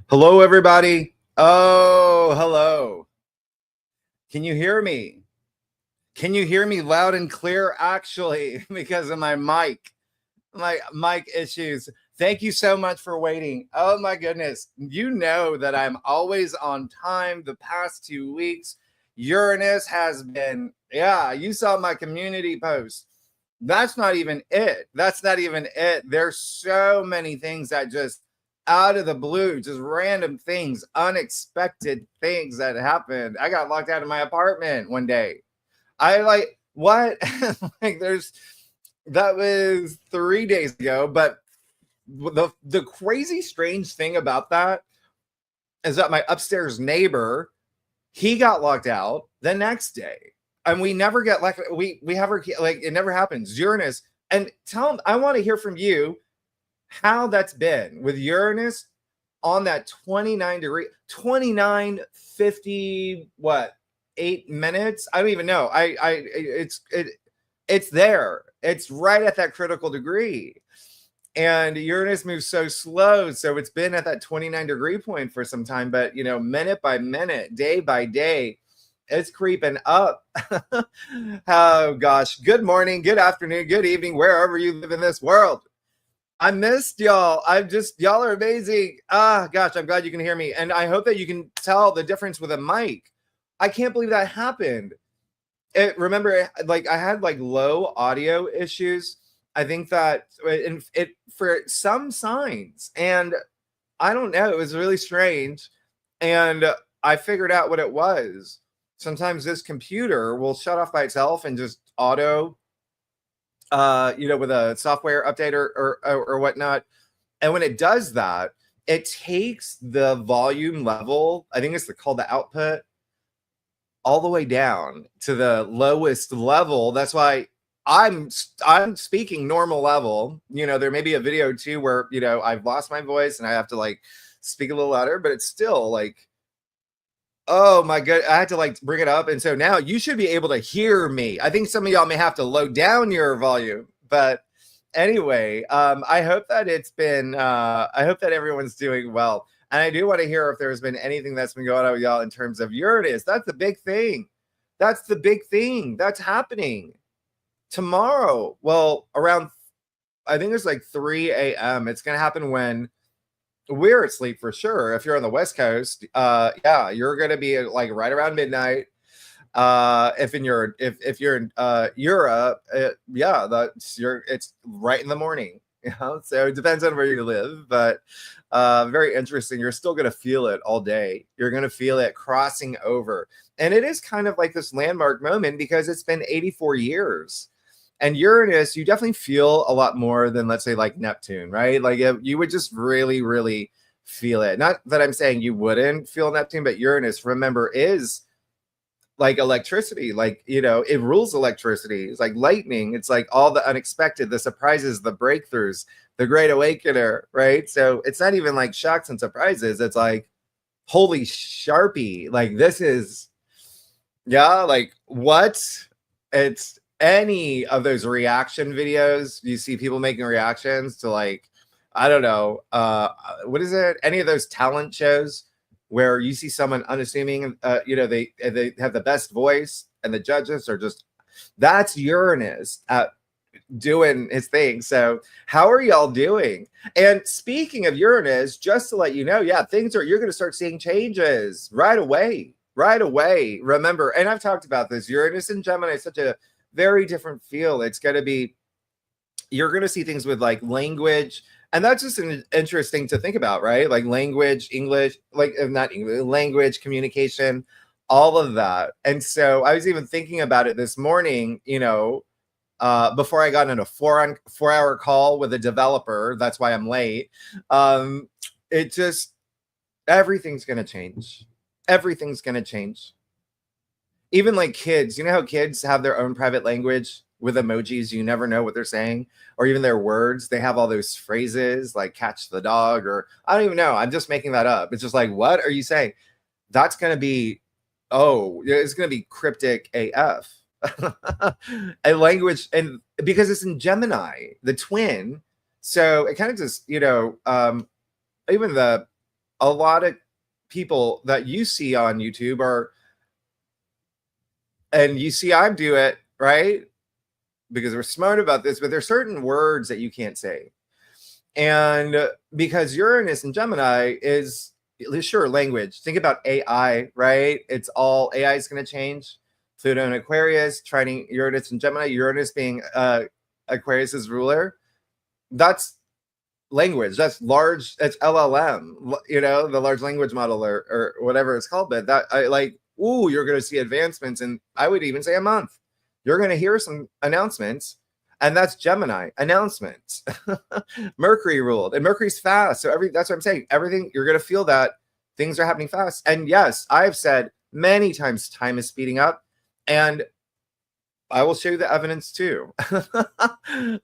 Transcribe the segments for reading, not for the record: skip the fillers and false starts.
Hello, everybody. Oh, hello. Can you hear me? Can you hear me loud and clear? Actually, because of my mic issues. Thank you so much for waiting. Oh my goodness. You know that I'm always on time the past 2 weeks. Uranus has been, yeah, you saw my community post. That's not even it. That's not even it. There's so many things that just out of the blue, just random things, unexpected things that happened. I got locked out of my apartment one day. I like what? Like that was 3 days ago. But the crazy strange thing about that is that my upstairs neighbor, he got locked out the next day. And we never get like we have our like it never happens. Uranus. And tell him I want to hear from you how that's been with Uranus on that 29 what 8 minutes. I don't even know. It's there. It's right at that critical degree. And Uranus moves so slow, so it's been at that 29-degree point for some time. But minute by minute, day by day, it's creeping up. Oh gosh. Good morning, good afternoon, good evening, wherever you live in this world. I missed y'all. Y'all are amazing. Gosh, I'm glad you can hear me. And I hope that you can tell the difference with a mic. I can't believe that happened. Remember, like I had like low audio issues. I think that it for some signs, and I don't know, it was really strange. And I figured out what it was. Sometimes this computer will shut off by itself and just auto with a software update or whatnot. And when it does that, it takes the volume level, I think it's called the output, all the way down to the lowest level. That's why I'm speaking normal level. There may be a video too where, I've lost my voice and I have to like speak a little louder, but it's still like, oh my god, I had to like bring it up. And so now you should be able to hear me. I think some of y'all may have to load down your volume, but anyway, I hope that I hope that everyone's doing well. And I do want to hear if there's been anything that's been going on with y'all in terms of Uranus. That's the big thing. That's the big thing that's happening tomorrow. Well, around, I think it's like 3 a.m. It's going to happen when we're asleep for sure. If you're on the West Coast, yeah, you're going to be like right around midnight. If you're in Europe, yeah, it's right in the morning. So it depends on where you live, but very interesting. You're still going to feel it all day. You're going to feel it crossing over, and it is kind of like this landmark moment because it's been 84 years. And Uranus, you definitely feel a lot more than, let's say, like Neptune, right? Like you would just really, really feel it. Not that I'm saying you wouldn't feel Neptune, but Uranus, remember, is like electricity. Like, it rules electricity. It's like lightning. It's like all the unexpected, the surprises, the breakthroughs, the great awakener, right? So it's not even like shocks and surprises. It's like, holy Sharpie. Like, this is, yeah, like what? It's any of those reaction videos. You see people making reactions to, like, I don't know, what is it? Any of those talent shows where you see someone unassuming, they have the best voice and the judges are just, that's Uranus doing his thing. So how are y'all doing? And speaking of Uranus, just to let you know, yeah, you're going to start seeing changes right away. Remember, and I've talked about this, Uranus and Gemini is such a very different feel. It's going to be, you're going to see things with like language. And that's just interesting to think about, right? Like language, English, like not English, language, communication, all of that. And so I was even thinking about it this morning, before I got in a 4-hour call with a developer. That's why I'm late. It just, everything's going to change. Everything's going to change. Even like kids, how kids have their own private language with emojis, you never know what they're saying, or even their words. They have all those phrases like catch the dog, or I don't even know. I'm just making that up. It's just like, what are you saying? That's going to be, it's going to be cryptic AF. A language, and because it's in Gemini, the twin. So it kind of just, even the a lot of people that you see on YouTube are, and you see I do it, right? Because we're smart about this, but there's certain words that you can't say. And because Uranus and Gemini is, sure, language. Think about AI, right? It's all, AI is going to change. Pluto and Aquarius, trining Uranus and Gemini, Uranus being Aquarius's ruler. That's language. That's large. That's LLM, you know, the large language model or whatever it's called. But that, I like, ooh, you're going to see advancements. And I would even say a month. You're going to hear some announcements. And that's Gemini, announcements. Mercury ruled, and Mercury's fast. So that's what I'm saying. Everything, you're going to feel that things are happening fast. And yes, I've said many times time is speeding up, and I will show you the evidence too.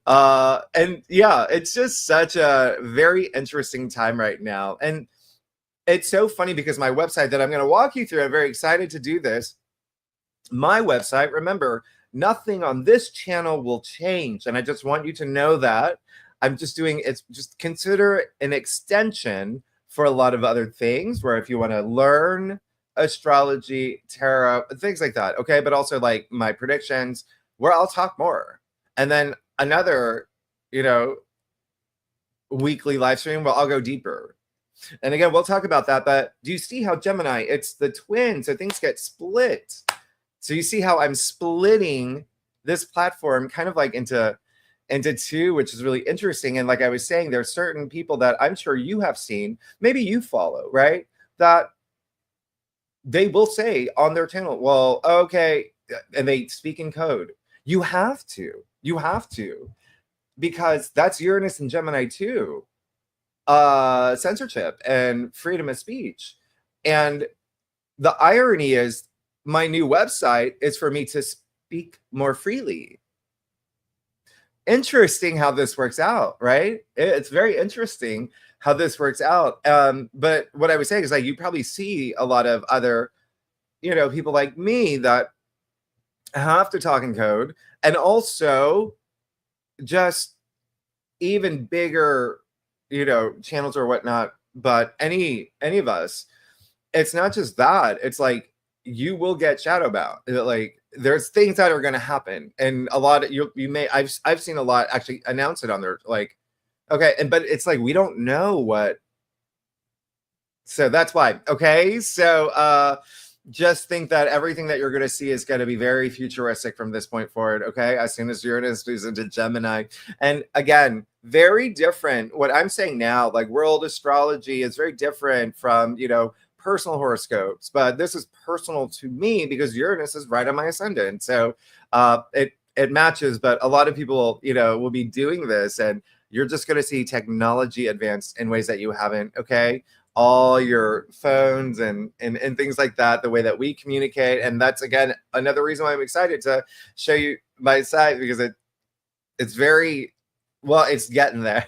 And yeah, it's just such a very interesting time right now. And it's so funny because my website that I'm going to walk you through, I'm very excited to do this. My website, remember, nothing on this channel will change. And I just want you to know that. I'm just doing, it's just consider an extension for a lot of other things, where if you want to learn astrology, tarot, things like that, okay? But also like my predictions, where I'll talk more. And then another, you know, weekly live stream where I'll go deeper. And again, we'll talk about that. But do you see how Gemini, it's the twin, so things get split. So you see how I'm splitting this platform kind of like into two, which is really interesting. And like I was saying, there's certain people that I'm sure you have seen, maybe you follow, right? That they will say on their channel, well, okay, and they speak in code. You have to, because that's Uranus and Gemini too. Censorship and freedom of speech. And the irony is, my new website is for me to speak more freely. Interesting how this works out, right? It's very interesting how this works out. But what I was saying is, like, you probably see a lot of other, you know, people like me that have to talk in code, and also just even bigger, you know, channels or whatnot. But any of us, it's not just that. It's like, you will get shadow bound. Like, there's things that are going to happen, and a lot of you may, I've seen a lot actually announce it on their, like, okay, and but it's like, we don't know what, so that's why. Okay, so just think that everything that you're going to see is going to be very futuristic from this point forward. Okay, as soon as Uranus moves into Gemini, and again, very different. What I'm saying now, like world astrology, is very different from, you know, personal horoscopes, but this is personal to me because Uranus is right on my ascendant. So it matches, but a lot of people, you know, will be doing this, and you're just going to see technology advance in ways that you haven't. Okay, all your phones and things like that, the way that we communicate. And that's, again, another reason why I'm excited to show you my site, because it's very, well, it's getting there,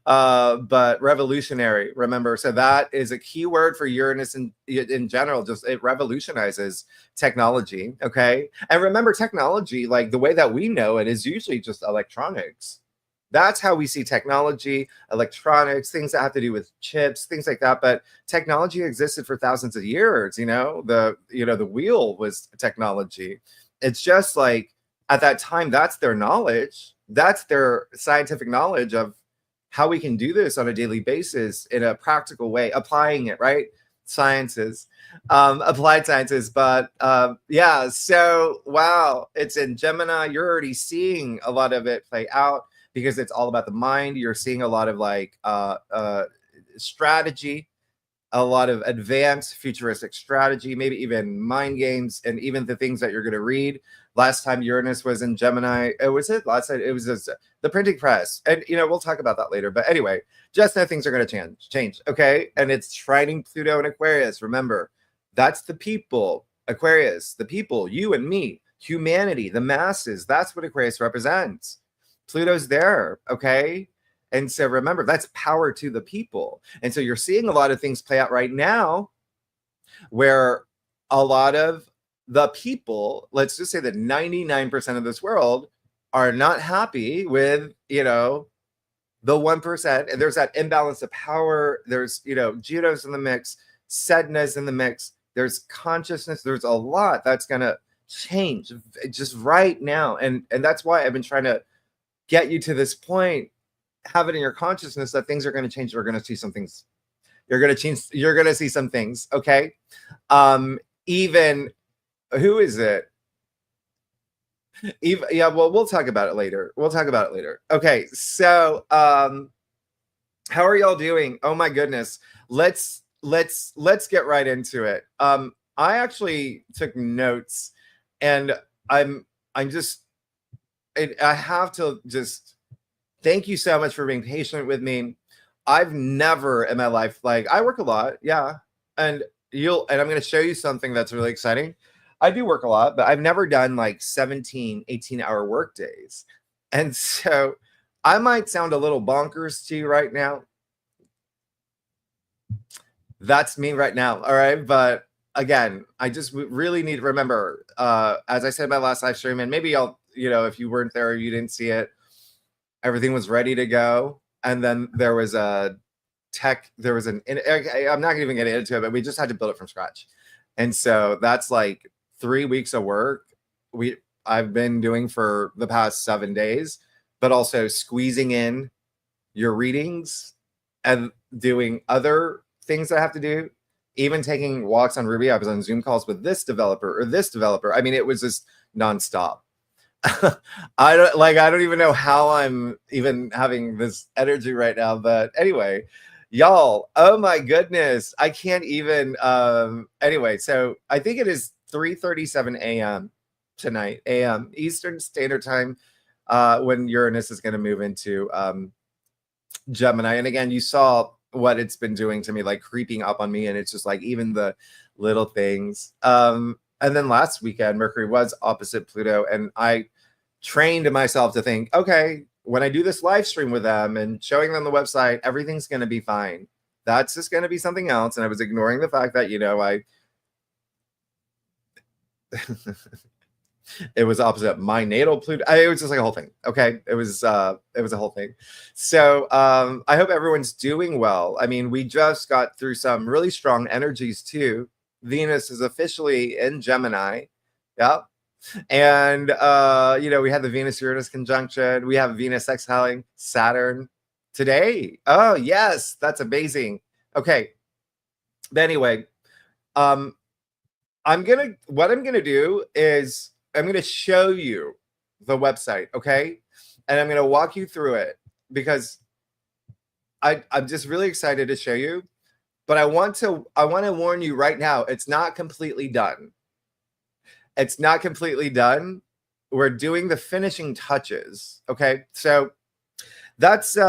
but revolutionary, remember. So that is a key word for Uranus in general. Just, it revolutionizes technology, okay? And remember, technology, like the way that we know it, is usually just electronics. That's how we see technology, electronics, things that have to do with chips, things like that. But technology existed for thousands of years, you know? The wheel was technology. It's just like, at that time, that's their knowledge. That's their scientific knowledge of how we can do this on a daily basis in a practical way, applying it, right? Sciences, applied sciences. But yeah, so wow, it's in Gemini. You're already seeing a lot of it play out because it's all about the mind. You're seeing a lot of like strategy, a lot of advanced futuristic strategy, maybe even mind games, and even the things that you're going to read. Last time Uranus was in Gemini, last time it was just the printing press. And, you know, we'll talk about that later. But anyway, just know things are going to change. Okay. And it's trining Pluto and Aquarius. Remember, that's the people, Aquarius, the people, you and me, humanity, the masses. That's what Aquarius represents. Pluto's there. Okay. And so remember, that's power to the people. And so you're seeing a lot of things play out right now where a lot of the people, let's just say that 99% of this world, are not happy with, you know, the 1%, and there's that imbalance of power. There's, Juno's in the mix, Sedna's in the mix. There's consciousness. There's a lot that's going to change just right now. And that's why I've been trying to get you to this point, have it in your consciousness that things are going to change. You're going to see some things. You're going to see some things. Okay. Even, who is it? Even, yeah, well, we'll talk about it later. Okay. So, how are y'all doing? Oh my goodness. Let's get right into it. I actually took notes, and I have to just thank you so much for being patient with me. I've never in my life, like, I work a lot, yeah, and I'm going to show you something that's really exciting. I do work a lot, but I've never done like 17, 18-hour work days. And so I might sound a little bonkers to you right now. That's me right now. All right. But again, I just really need to remember, as I said in my last live stream, and maybe I'll, if you weren't there or you didn't see it, everything was ready to go. And then there was I'm not even getting into it, but we just had to build it from scratch. And so that's like 3 weeks of work I've been doing for the past 7 days, but also squeezing in your readings and doing other things I have to do, even taking walks on Ruby. I was on Zoom calls with this developer or this developer. I mean, it was just nonstop. I don't even know how I'm even having this energy right now, but anyway, y'all, oh my goodness, I can't even. Anyway, so I think it is 3:37 a.m. tonight, a.m. Eastern Standard Time, when Uranus is going to move into Gemini. And again, you saw what it's been doing to me, like creeping up on me, and it's just like even the little things. And then last weekend, Mercury was opposite Pluto, and I trained myself to think, okay, when I do this live stream with them and showing them the website, everything's going to be fine. That's just going to be something else. And I was ignoring the fact that, it was opposite my natal Pluto. It was just like a whole thing. Okay. It was a whole thing. So I hope everyone's doing well. I mean, we just got through some really strong energies too. Venus is officially in Gemini. Yeah. And we had the Venus-Uranus conjunction. We have Venus exiling Saturn today. Oh, yes, that's amazing. Okay. But anyway, what I'm gonna do is I'm gonna show you the website, okay? And I'm gonna walk you through it because I'm just really excited to show you. But I want to warn you right now, it's not completely done. It's not completely done. We're doing the finishing touches. Okay. So that's and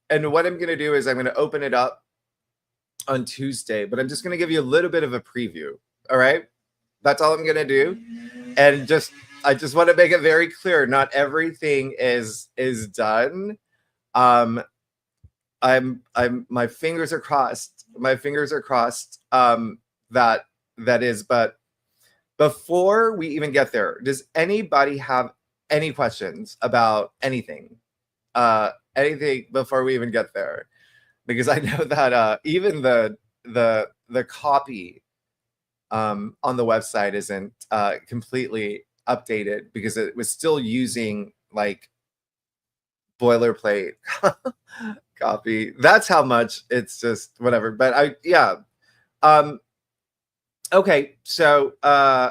what I'm going to do is I'm going to open it up on Tuesday, but I'm just going to give you a little bit of a preview. All right. That's all I'm going to do. And I just want to make it very clear. Not everything is done. My fingers are crossed. That is, but before we even get there, does anybody have any questions about anything? Anything before we even get there? Because I know that even the copy on the website isn't completely updated because it was still using like boilerplate copy. That's how much it's just whatever. But okay, so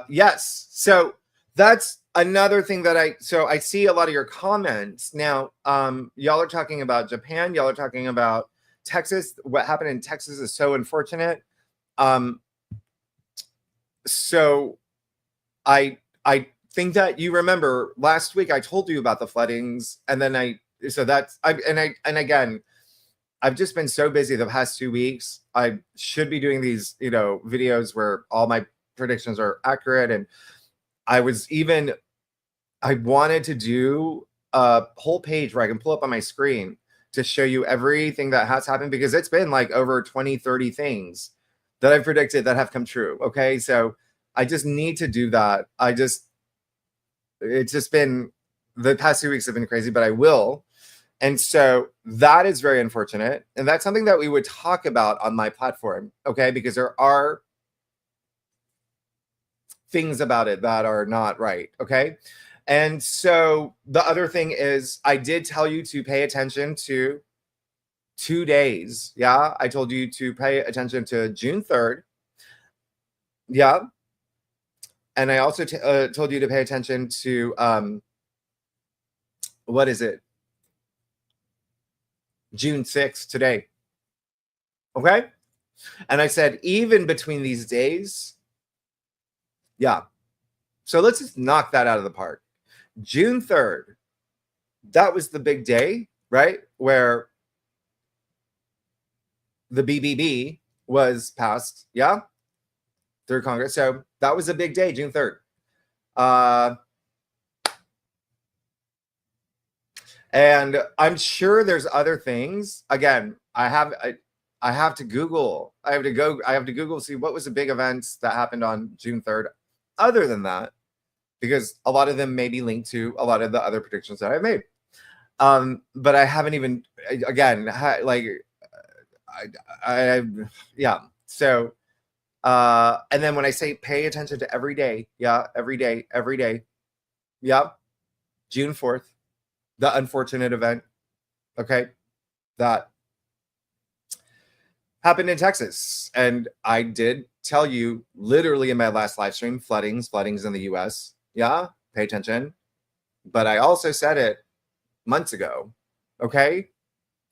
yes, so that's another thing that I see a lot of your comments now. Y'all are talking about Japan, y'all are talking about Texas. What happened in Texas is so unfortunate. So I think that you remember last week I told you about the floodings, and then again, I've just been so busy the past 2 weeks. I should be doing these, videos where all my predictions are accurate. And I wanted to do a whole page where I can pull up on my screen to show you everything that has happened, because it's been like over 20, 30 things that I've predicted that have come true. Okay. So I just need to do that. It's just been the past 2 weeks have been crazy, but I will. And so that is very unfortunate. And that's something that we would talk about on my platform, okay? Because there are things about it that are not right, okay? And so the other thing is, I did tell you to pay attention to 2 days. Yeah, I told you to pay attention to June 3rd. Yeah. And I also told you to pay attention to, what is it? June 6th today. Okay? And I said, even between these days, yeah. So let's just knock that out of the park. June 3rd, that was the big day, right? Where the BBB was passed, yeah, through Congress. So that was a big day, June 3rd. And I'm sure there's other things. Again, I have to Google. I have to Google, see what was the big events that happened on June 3rd. Other than that, because a lot of them may be linked to a lot of the other predictions that I've made. But I haven't even, again, like, yeah. So, and then when I say pay attention to every day, yeah, every day, yeah, June 4th, the unfortunate event, okay, that happened in Texas. And I did tell you literally in my last live stream, floodings in the US. Yeah, pay attention. But I also said it months ago, okay?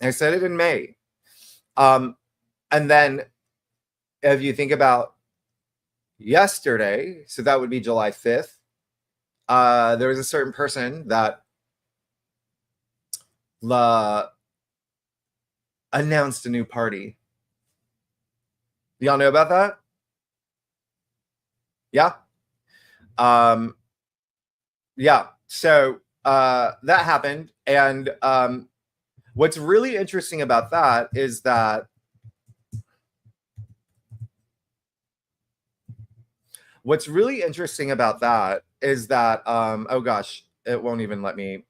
I said it in May. And then if you think about yesterday, so that would be July 5th, there was a certain person that announced a new party. Y'all know about that? Yeah. Yeah. So that happened. And what's really interesting about that is that oh gosh, it won't even let me.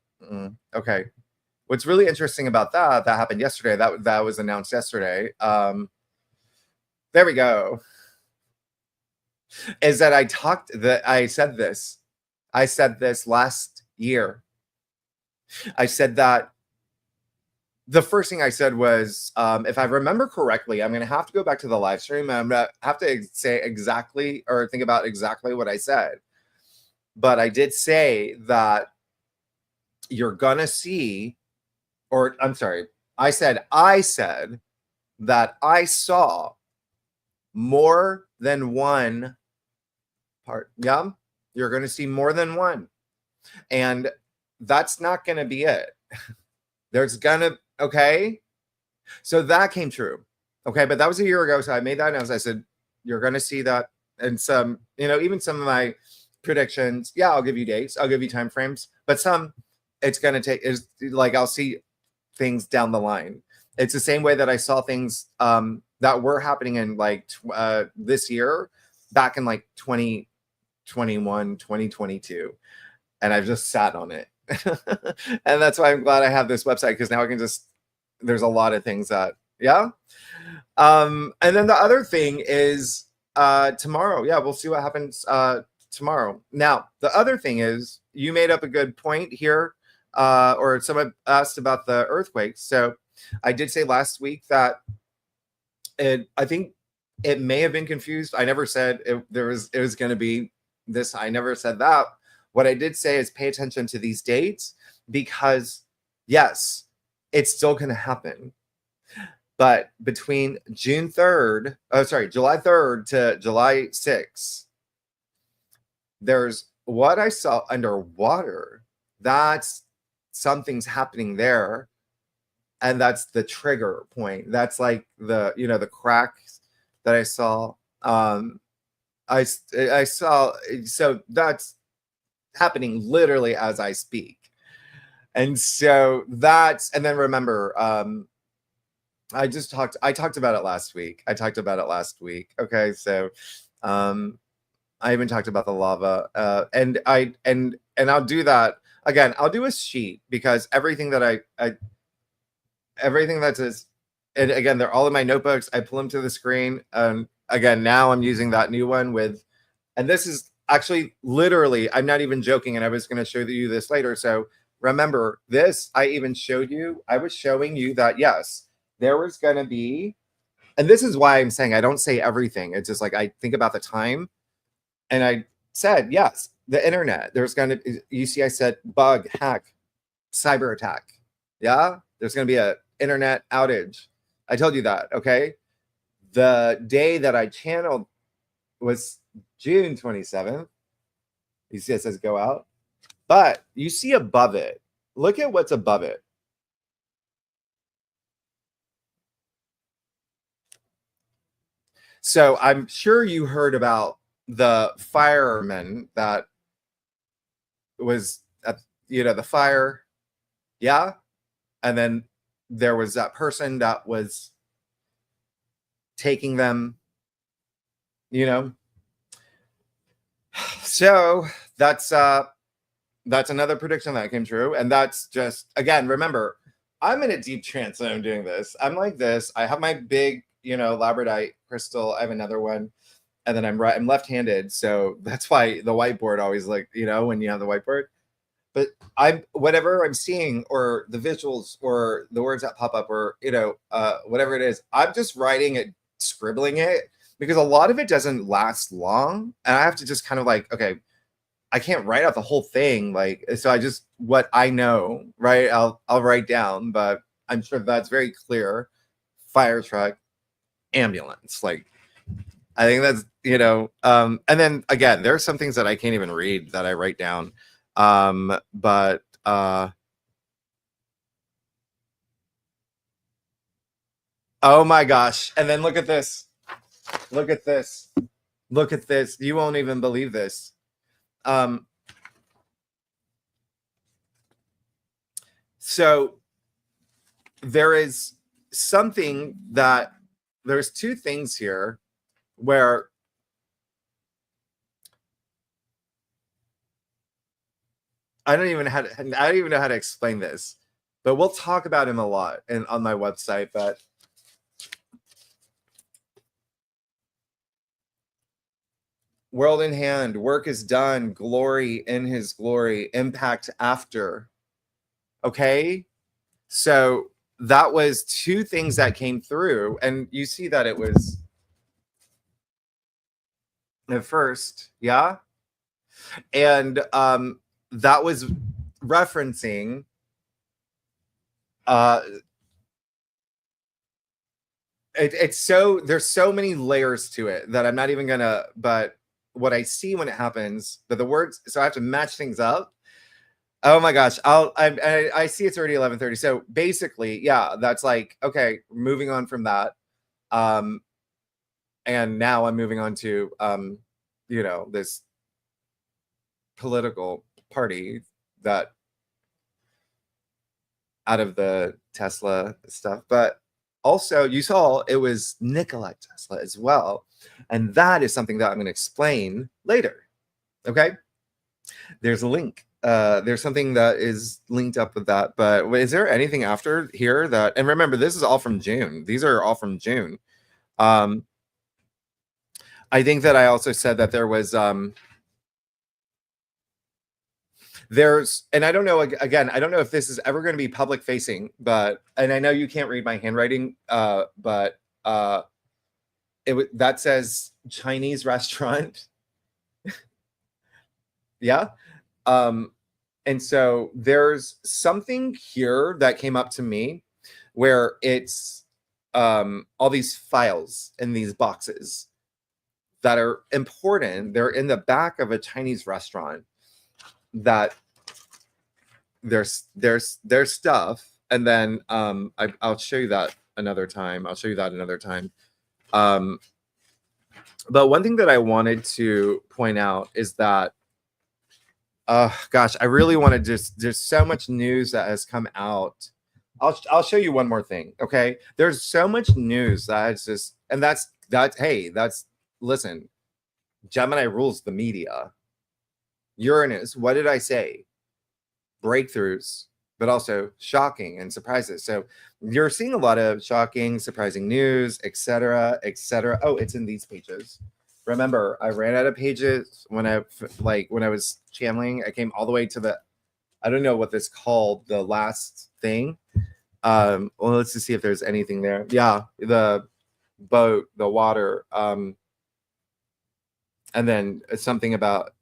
Okay. What's really interesting about that happened yesterday, that was announced yesterday. There we go. Is that I said this last year. I said that the first thing I said was, if I remember correctly, I'm going to have to go back to the live stream. I'm going to have to say exactly, or think about exactly what I said. But I did say that you're going to see, or I'm sorry, I said that I saw more than one part. Yeah, you're going to see more than one. And that's not going to be it. There's going to, okay? So that came true. Okay, but that was a year ago. So I made that announcement. I said, you're going to see that. And some, even some of my predictions, yeah, I'll give you dates. I'll give you time frames. But some, it's going to take, is like, I'll see things down the line. It's the same way that I saw things that were happening in like this year, back in like 2021, 2022. And I've just sat on it. And that's why I'm glad I have this website, because now I can just, there's a lot of things that, yeah. And then the other thing is tomorrow. Yeah, we'll see what happens tomorrow. Now, the other thing is, you made up a good point here, or someone asked about the earthquakes. So I did say last week that I think it may have been confused. I never said it was going to be this. I never said that. What I did say is pay attention to these dates, because yes, it's still going to happen. But between July 3rd to July 6th, there's what I saw underwater. That's something's happening there. And that's the trigger point. That's like the cracks that I saw. I saw, so that's happening literally as I speak. And so that's, and then remember, I talked about it last week. Okay. So, I even talked about the lava, and I'll do that. again, I'll do a sheet because everything that everything that says, and again, they're all in my notebooks. I pull them to the screen. Again, now I'm using that new one with, and this is actually literally, I'm not even joking. And I was going to show you this later. So remember this, I even showed you, I was showing you that, yes, there was going to be, and this is why I'm saying I don't say everything. It's just like I think about the time, and I said, yes, the internet. There's going to, you see, I said bug, hack, cyber attack. Yeah, there's going to be a internet outage. I told you that. Okay, the day that I channeled was June 27th. You see, it says go out, but you see above it. Look at what's above it. So I'm sure you heard about the fireman that was at, the fire. Yeah. And then there was that person that was taking them, So that's another prediction that came true. And that's just, again, remember, I'm in a deep trance when I'm doing this. I'm like this. I have my big, labradorite crystal. I have another one. And then I'm left-handed. So that's why the whiteboard always when you have the whiteboard. But whatever I'm seeing, or the visuals, or the words that pop up, or, whatever it is, I'm just writing it, scribbling it, because a lot of it doesn't last long. And I have to just kind of okay, I can't write out the whole thing. So I just, what I know, right, I'll write down, but I'm sure that's very clear. Fire truck, ambulance. I think that's, and then again, there are some things that I can't even read that I write down. But oh my gosh. And then look at this. Look at this. Look at this. You won't even believe this. So there is something that, there's two things here where I don't even know how to explain this, but we'll talk about him a lot on my website. But world in hand, work is done, glory in his glory, impact after. Okay, so that was two things that came through, and you see that it was at first, yeah, and that was referencing it's so, there's so many layers to it that I'm not even gonna, but what I see when it happens, but the words, so I have to match things up. Oh my gosh, I see it's already 11:30. So basically, yeah, that's okay, moving on from that. And now I'm moving on to this political party that out of the Tesla stuff, but also you saw it was Nikola Tesla as well. And that is something that I'm going to explain later. Okay. There's a link. There's something that is linked up with that, but is there anything after here that, and remember, this is all from June. These are all from June. I think that I also said that there was, and I don't know, again, I don't know if this is ever going to be public facing, but, and I know you can't read my handwriting, but that says Chinese restaurant. Yeah. And so there's something here that came up to me where it's all these files in these boxes that are important. They're in the back of a Chinese restaurant that there's stuff. And then I'll show you that another time. But one thing that I wanted to point out is that gosh, I really want to there's so much news that has come out. I'll show you one more thing. Okay. There's so much news that it's just, and hey, listen, Gemini rules the media. Uranus, what did I say? breakthroughs, but also shocking and surprises. So you're seeing a lot of shocking, surprising news, etc., etc. Oh, it's in these pages. Remember, I ran out of pages when I was channeling. I came all the way to the, I don't know what this called, the last thing. Well, let's just see if there's anything there. Yeah, the boat, the water, and then something about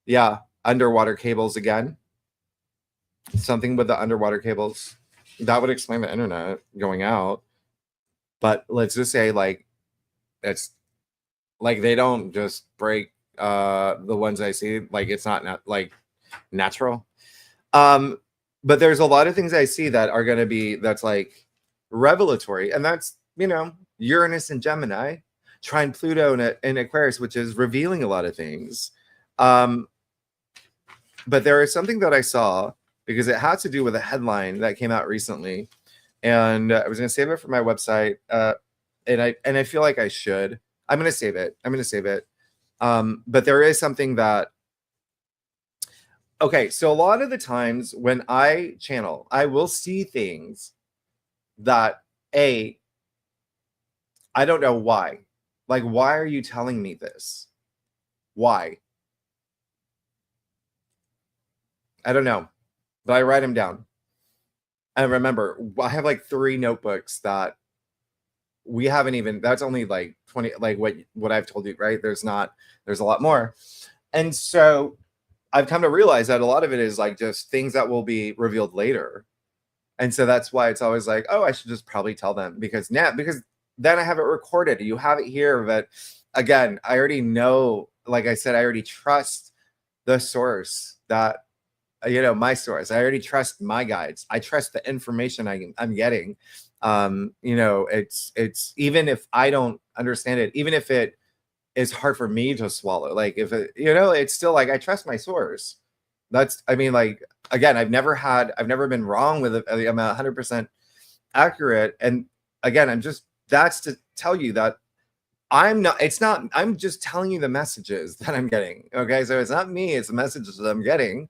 yeah, underwater cables again. Something with the underwater cables. That would explain the internet going out. But let's just say like it's like they don't just break the ones I see, like it's not like natural. But there's a lot of things I see that are going to be, that's like revelatory, and that's, you know, Uranus and Gemini, trine Pluto in Aquarius, which is revealing a lot of things. But there is something that I saw, because it had to do with a headline that came out recently, and I was going to save it for my website, and I feel like I should. I'm going to save it. But there is something that, okay, so a lot of the times when I channel, I will see things that, I don't know why. Like, why are you telling me this? Why? I don't know, but I write them down. And remember, I have like 3 notebooks that we haven't even, that's only like 20, like what I've told you, right? There's a lot more. And so I've come to realize that a lot of it is like just things that will be revealed later. And so that's why it's always like, oh, I should just probably tell them, because then I have it recorded. You have it here. But again, I already know, like I said, I already trust the source that, you know, my source. I already trust my guides. I trust the information I'm getting. You know, it's even if I don't understand it, even if it is hard for me to swallow, like if it, you know, it's still like, I trust my source. That's, I mean, like, again, I've never been wrong with it. I'm 100% accurate. And again, that's to tell you that I'm just telling you the messages that I'm getting. Okay. So it's not me, it's the messages that I'm getting.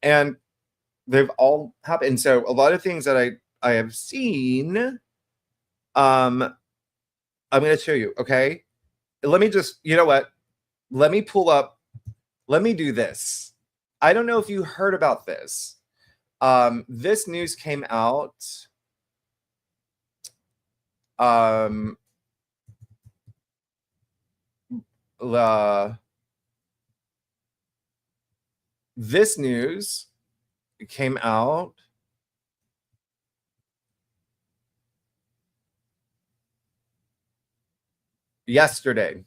And they've all happened. So a lot of things that I have seen, I'm going to show you. Okay. Let me just, you know what? Let me do this. I don't know if you heard about this. This news came out. This news came out yesterday.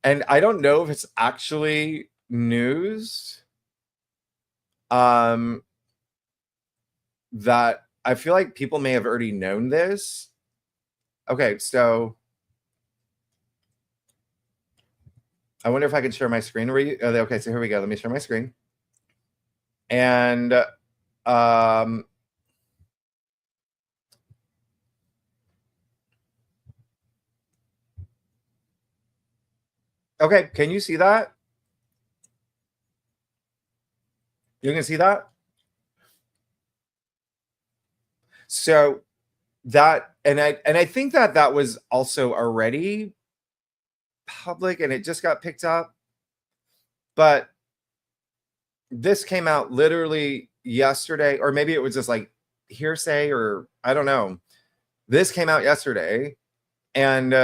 And I don't know if it's actually news. That I feel like people may have already known this. Okay, so I wonder if I can share my screen. Okay, so here we go. Let me share my screen. And okay, can you see that? You can see that? So that, and I think that was also already public and it just got picked up. But this came out literally yesterday, or maybe it was just like hearsay, or I don't know. This came out yesterday, and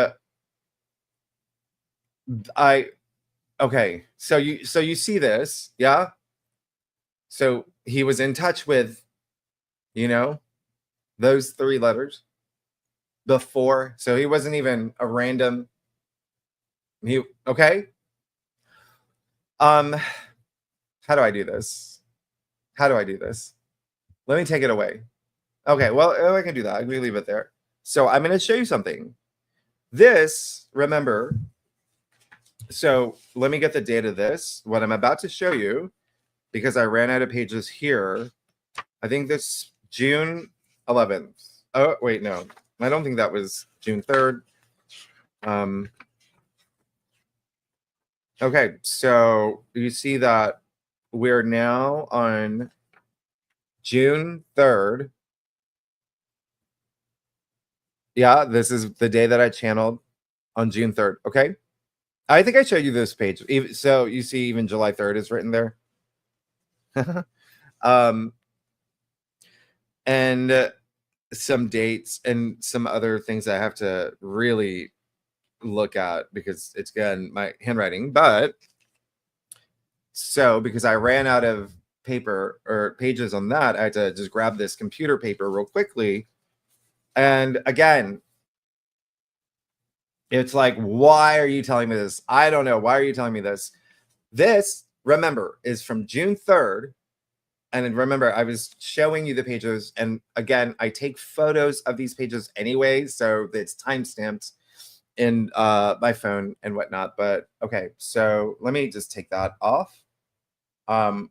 okay, so you see this, yeah? So he was in touch with, you know, those 3 letters before. So he wasn't even a random. Okay. How do I do this? Let me take it away. Okay, well, I can do that. I'm gonna leave it there. So I'm gonna show you something. This, remember, so let me get the date of this. What I'm about to show you, because I ran out of pages here. I think this June 11th. Oh, wait, no. I don't think that was June 3rd. Okay, so you see that we're now on June 3rd. Yeah, this is the day that I channeled on June 3rd. Okay. I think I showed you this page. So you see even July 3rd is written there. And some dates and some other things I have to really look at because it's, again, my handwriting. But so because I ran out of paper or pages on that, I had to just grab this computer paper real quickly. And again, it's like, why are you telling me this? I don't know. Why are you telling me this? This, remember, is from June 3rd. And remember, I was showing you the pages. And again, I take photos of these pages anyway. So it's timestamped in my phone and whatnot. But okay, so let me just take that off. Okay.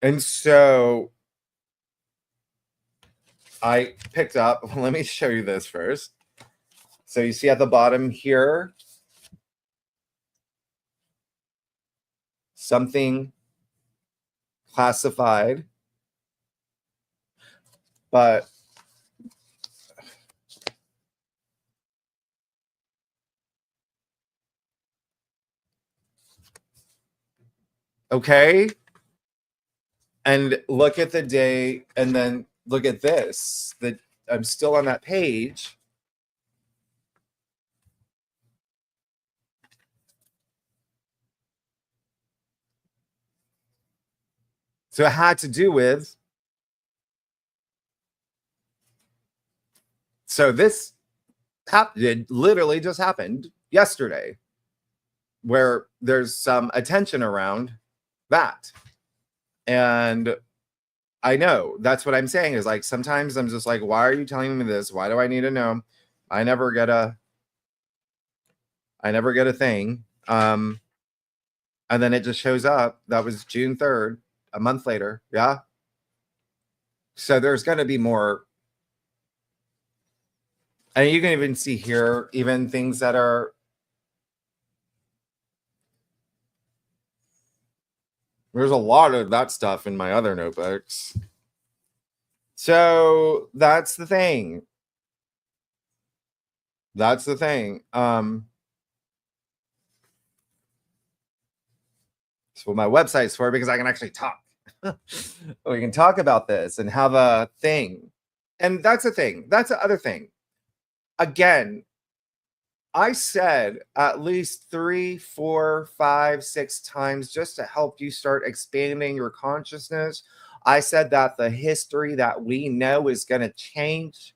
And so I picked up, let me show you this first. So you see at the bottom here, something classified, but okay. And look at the day, and then look at this, that I'm still on that page. So it had to do with, so this happened, literally just happened yesterday, where there's some attention around that. And I know that's what I'm saying is like, sometimes I'm just like, why are you telling me this? Why do I need to know? I never get a thing. And then it just shows up. That was June 3rd, a month later. Yeah. So there's going to be more. And you can even see here, even things that are, there's a lot of that stuff in my other notebooks. So that's the thing. That's the thing. That's what my website's for, because I can actually talk. We can talk about this and have a thing. And that's a thing. That's the other thing. Again, I said at least 3, 4, 5, 6 times just to help you start expanding your consciousness. I said that the history that we know is going to change.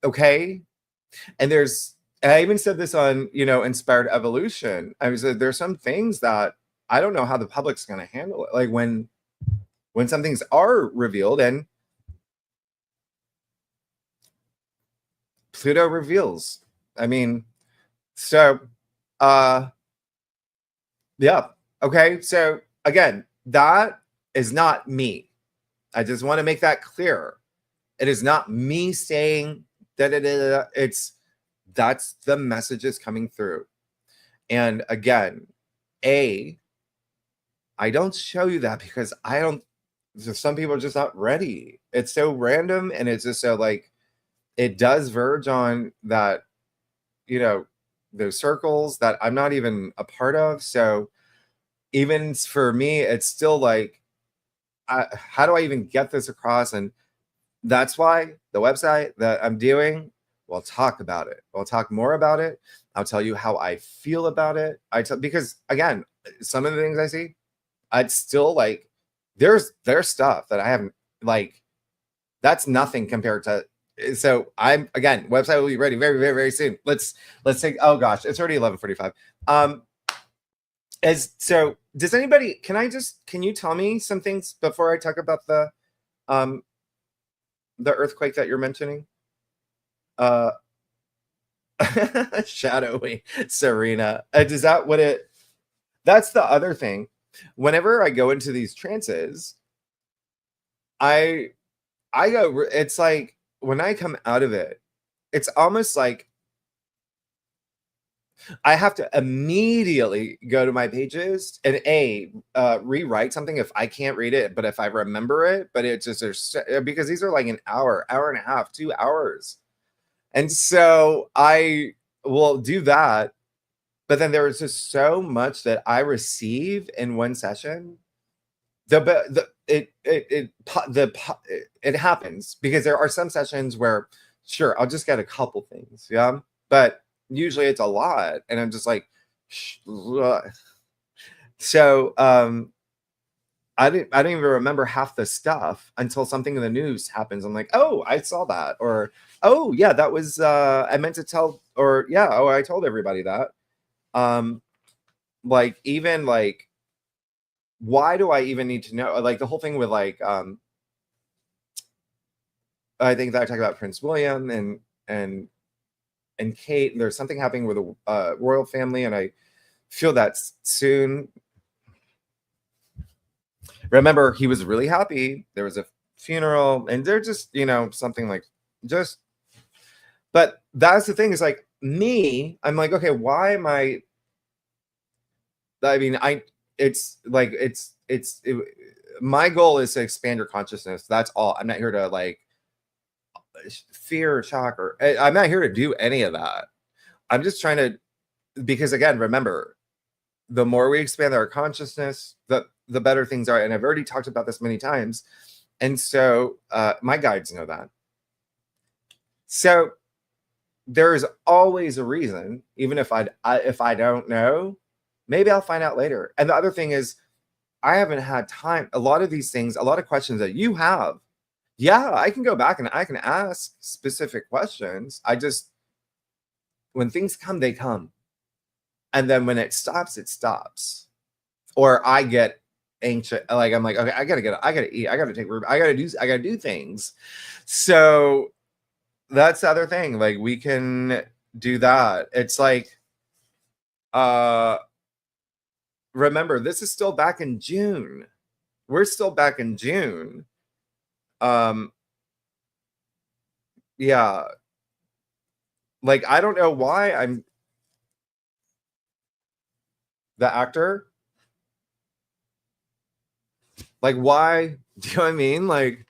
Okay. And I even said this on, Inspired Evolution. I was, there's some things that I don't know how the public's going to handle it. Like when some things are revealed, and Pluto reveals. I mean, so, yeah. Okay. So again, that is not me. I just want to make that clear. It is not me saying da. That's the messages coming through. And again, I don't show you that because some people are just not ready. It's so random, and it's just so like, it does verge on that, those circles that I'm not even a part of. So even for me, it's still like, how do I even get this across? And that's why the website that I'm doing, we'll talk about it. We'll talk more about it. I'll tell you how I feel about it. Because again, some of the things I see, I'd still like, there's stuff that I haven't, like, that's nothing compared to. So I'm, again, website will be ready very, very, very soon. Let's take, oh gosh, it's already 11:45. Does anybody, can you tell me some things before I talk about the earthquake that you're mentioning? Shadowy Serena. Is that what that's the other thing. Whenever I go into these trances, I go, it's like when I come out of it, it's almost like I have to immediately go to my pages and rewrite something if I can't read it, but if I remember it. But it's just because these are like an hour and a half, 2 hours, and so I will do that. But then there is just so much that I receive in one session. It happens because there are some sessions where, sure, I'll just get a couple things, yeah, but usually it's a lot, and I'm just like, so I didn't even remember half the stuff until something in the news happens. I'm like, oh, I saw that, or oh yeah, that was I meant to tell, or yeah, oh, I told everybody that. Like, even like, why do I even need to know? Like the whole thing with like I think that I talked about Prince William and Kate, and there's something happening with the royal family, and I feel that soon. Remember, he was really happy. There was a funeral, and they're just, something like just. But that's the thing, is like me, I'm like, okay, why am I mean, my goal is to expand your consciousness. That's all. I'm not here to like fear or shock, or I'm not here to do any of that. I'm just trying to, because again, remember, the more we expand our consciousness, the better things are. And I've already talked about this many times. And so my guides know that. So there's always a reason, even if I don't know, maybe I'll find out later. And the other thing is, I haven't had time. A lot of these things, a lot of questions that you have, yeah, I can go back and I can ask specific questions. When things come, they come. And then when it stops, it stops. Or I get anxious. Like, I'm like, okay, I gotta eat. I gotta do things. So that's the other thing. Like, we can do that. It's like, remember, this is still back in June. We're still back in June. Yeah. Like, I don't know why I'm the actor. Like, why? Do you know what I mean? Like,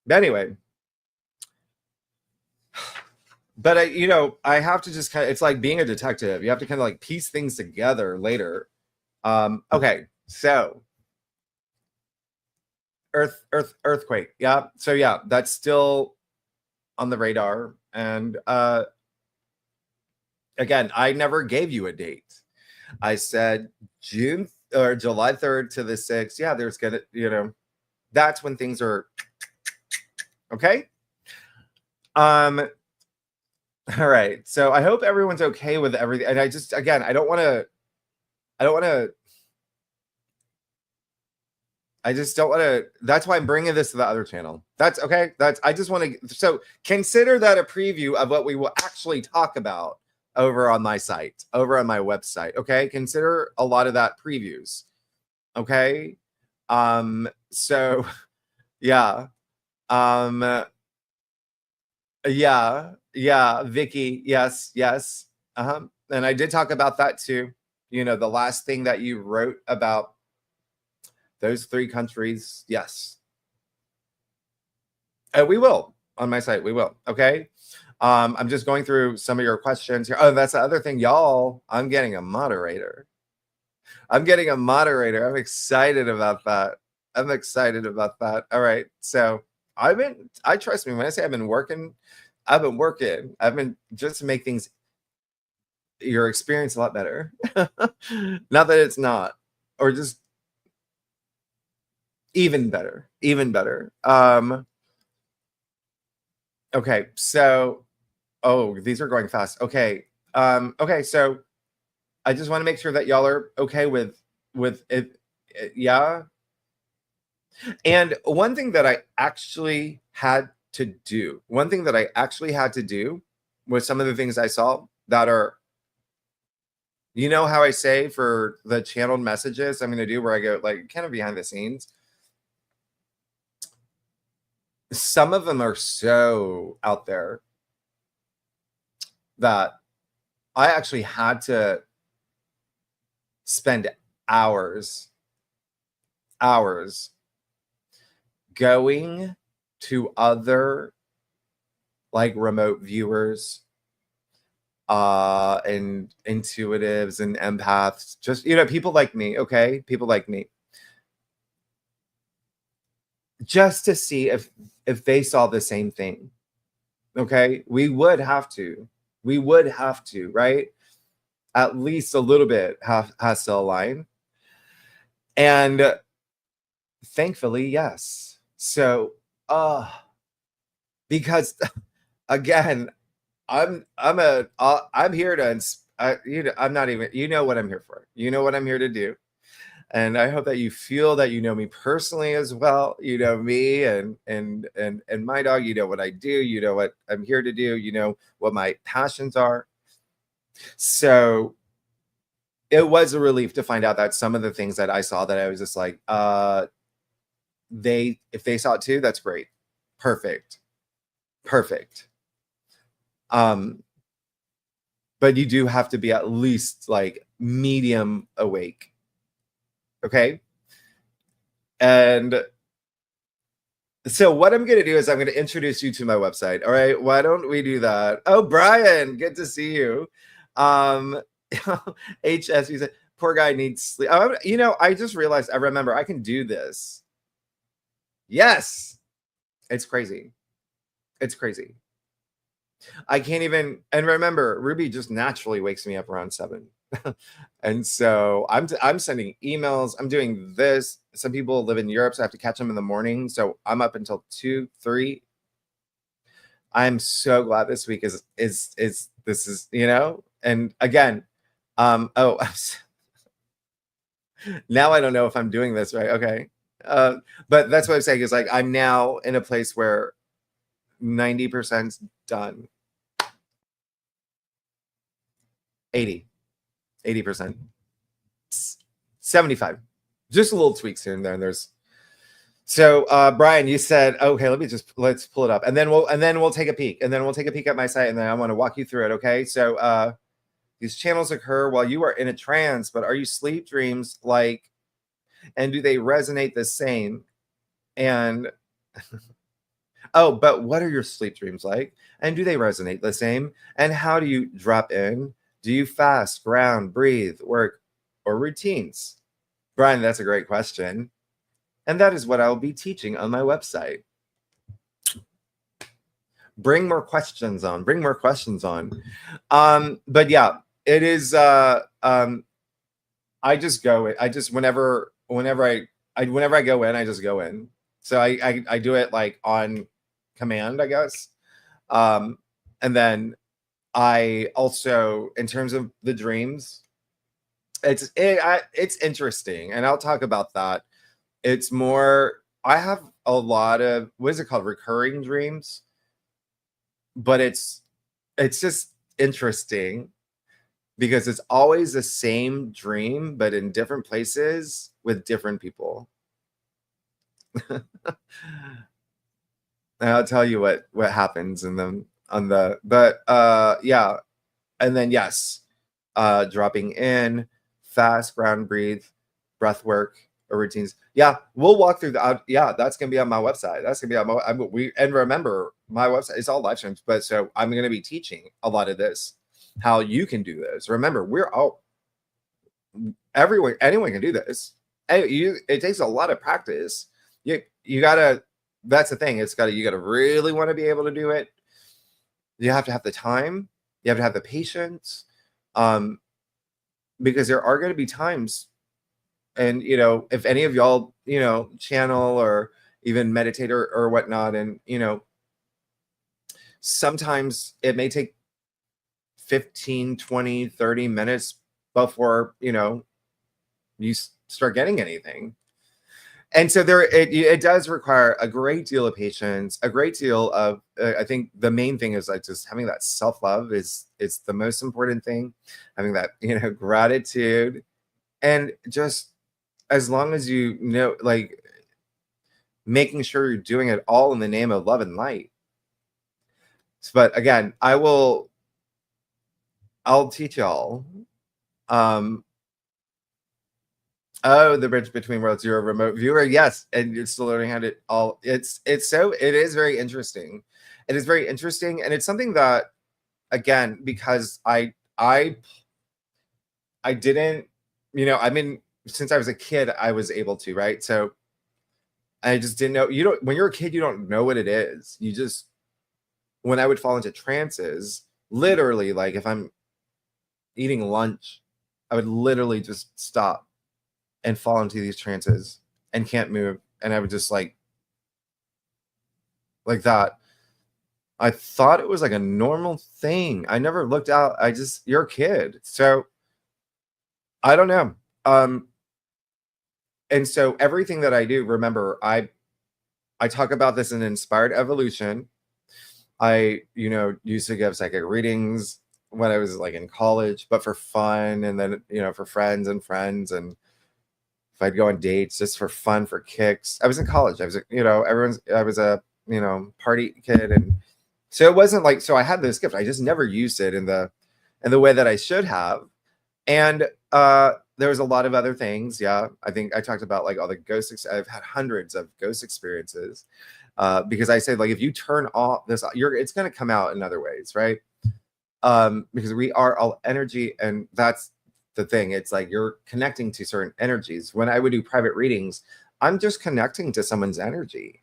anyway. But I have to just it's like being a detective. You have to kind of like piece things together later. Okay, so earthquake. Yeah. So yeah, that's still on the radar. And again, I never gave you a date. I said June or July 3rd to the 6th. Yeah, there's gonna, that's when things are okay. All right. So I hope everyone's okay with everything. And I don't want to, that's why I'm bringing this to the other channel. That's okay. I just want to, so consider that a preview of what we will actually talk about over on my site, over on my website. Okay. Consider a lot of that previews. Okay. So yeah. Yeah, Vicky. Yes. And I did talk about that too. The last thing that you wrote about those 3 countries. Yes. We will on my site. We will. Okay. I'm just going through some of your questions here. Oh, that's the other thing, y'all. I'm getting a moderator. I'm excited about that. All right. So trust me when I say I've been working. I've been just to make things, your experience a lot better. Not that it's not, or just even better. Okay. So, these are going fast. Okay. Okay. So I just want to make sure that y'all are okay with it. Yeah. And one thing that I actually had to do was some of the things I saw that are, how I say for the channeled messages I'm going to do, where I go like kind of behind the scenes. some of them are so out there that I actually had to spend hours going to other like remote viewers and intuitives and empaths, just, you know, people like me, okay? People like me. Just to see if they saw the same thing. Okay? We would have to, right? At least a little bit has to align. And thankfully, yes. So, because again, I'm here to, you know, I'm not even, you know what I'm here for. You know what I'm here to do. And I hope that you feel that you know me personally as well. You know me and my dog. You know what I do. You know what I'm here to do. You know what my passions are. So it was a relief to find out that some of the things that I saw that I was just like, if they saw it too, that's great. Perfect. But you do have to be at least like medium awake. Okay. And so what I'm going to do is I'm going to introduce you to my website. All right. Why don't we do that? Oh, Brian, good to see you. HS, you said, poor guy needs sleep. You know, I just realized, I remember I can do this. Yes. It's crazy. It's crazy. I can't even, and remember, Ruby just naturally wakes me up around 7. And so I'm sending emails. I'm doing this. Some people live in Europe, so I have to catch them in the morning. So I'm up until 2, 3. I'm so glad this week is this is, you know, and again, now I don't know if I'm doing this right. Okay. But that's what I'm saying is like, I'm now in a place where 90% done. 80%, 75, just a little tweaks here and there. And there's, so Brian, you said, okay, let's pull it up, and then we'll take a peek, and then we'll take a peek at my site, and then I want to walk you through it. Okay, so these channels occur while you are in a trance, but are you sleep dreams like, and do they resonate the same? And oh, but what are your sleep dreams like, and do they resonate the same? And how do you drop in? Do you fast, ground, breathe, work, or routines? Brian, that's a great question. And that is what I'll be teaching on my website. Bring more questions on. But yeah, it is I just go, whenever I go in, I just go in. So I do it like on command, I guess. And then I also, in terms of the dreams, it's interesting, and I'll talk about that. It's more, I have a lot of, what is it called, recurring dreams, but it's just interesting because it's always the same dream, but in different places with different people. And I'll tell you what happens in them on the, but yeah. And then yes, dropping in, fast, ground, breathe, breath work, or routines. Yeah, we'll walk through the. Yeah, that's gonna be on my website. That's gonna be on my. And remember, my website is all live streams, but so I'm gonna be teaching a lot of this, how you can do this. Remember, we're all, everyone, anyone can do this. It takes a lot of practice. You gotta. That's the thing. You gotta really want to be able to do it. You have to have the time. You have to have the patience. Because there are going to be times, and you know, if any of y'all, you know, channel or even meditate or whatnot, and you know, sometimes it may take 15, 20, 30 minutes before, you know, you start getting anything. And so it does require a great deal of patience, a great deal of, I think the main thing is like just having that self-love is the most important thing. Having that, you know, gratitude, and just as long as you know, like, making sure you're doing it all in the name of love and light. But again, I'll teach y'all. Oh, the bridge between worlds. You're a remote viewer, yes, and you're still learning how to it is very interesting. It is very interesting, and it's something that, again, because I didn't, I mean, since I was a kid, I was able to, right? So I just didn't know. When you're a kid, you don't know what it is. You just, when I would fall into trances, literally, like if I'm eating lunch, I would literally just stop and fall into these trances and can't move. And I would just like that. I thought it was like a normal thing. I never looked out. You're a kid. So I don't know. And so everything that I do, remember, I talk about this in Inspired Evolution. I, used to give psychic readings when I was like in college, but for fun. And then, for friends. And if I'd go on dates just for fun, for kicks. I was in college. I was, I was a, party kid. And so it wasn't like, so I had this gift. I just never used it in the way that I should have. And there was a lot of other things. Yeah. I think I talked about like all the ghosts. I've had hundreds of ghost experiences because I said, like, if you turn off this, it's going to come out in other ways. Right. Because we are all energy, and that's the thing. It's like you're connecting to certain energies. When I would do private readings, I'm just connecting to someone's energy.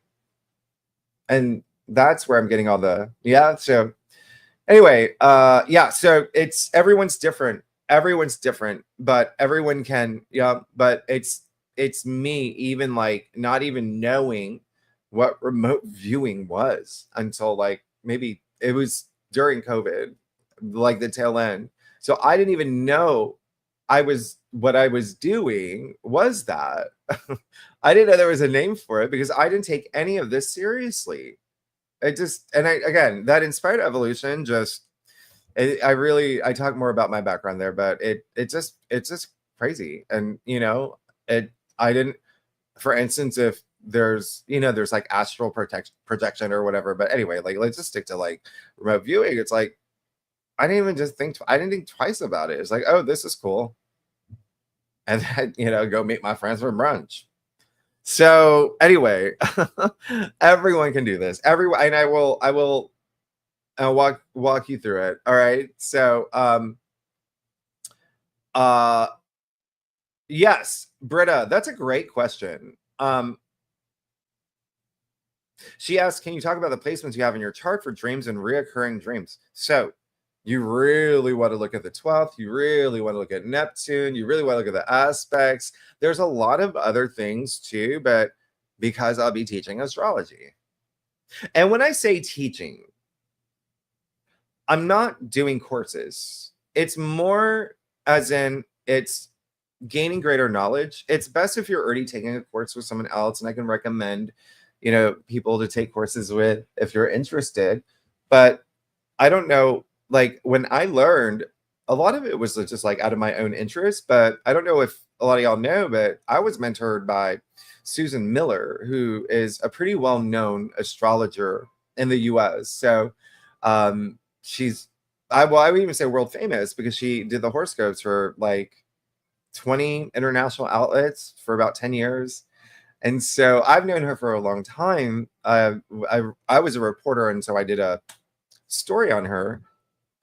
And that's where I'm getting all the, So anyway, so everyone's different. Everyone's different, but everyone can, but it's me, even like not even knowing what remote viewing was until like maybe it was during COVID, like the tail end. So I didn't even know what I was doing was that. I didn't know there was a name for it because I didn't take any of this seriously. Again, that Inspired Evolution I talk more about my background there, but it's just crazy. And, I didn't, for instance, if there's like astral projection or whatever, but anyway, like, let's just stick to like remote viewing. It's like, I didn't think twice about it. It's like, oh, this is cool. And then, go meet my friends for brunch. So anyway, everyone can do this. Everyone, and I'll walk you through it. All right. So, yes, Britta, that's a great question. She asked, can you talk about the placements you have in your chart for dreams and reoccurring dreams? So you really want to look at the 12th. You really want to look at Neptune. You really want to look at the aspects. There's a lot of other things too, but because I'll be teaching astrology. And when I say teaching, I'm not doing courses. It's more as in it's gaining greater knowledge. It's best if you're already taking a course with someone else, and I can recommend, people to take courses with if you're interested. But I don't know, like when I learned, a lot of it was just like out of my own interest, but I don't know if a lot of y'all know, but I was mentored by Susan Miller, who is a pretty well-known astrologer in the US. So she's, I would even say world famous, because she did the horoscopes for like 20 international outlets for about 10 years. And so I've known her for a long time. I was a reporter, and so I did a story on her.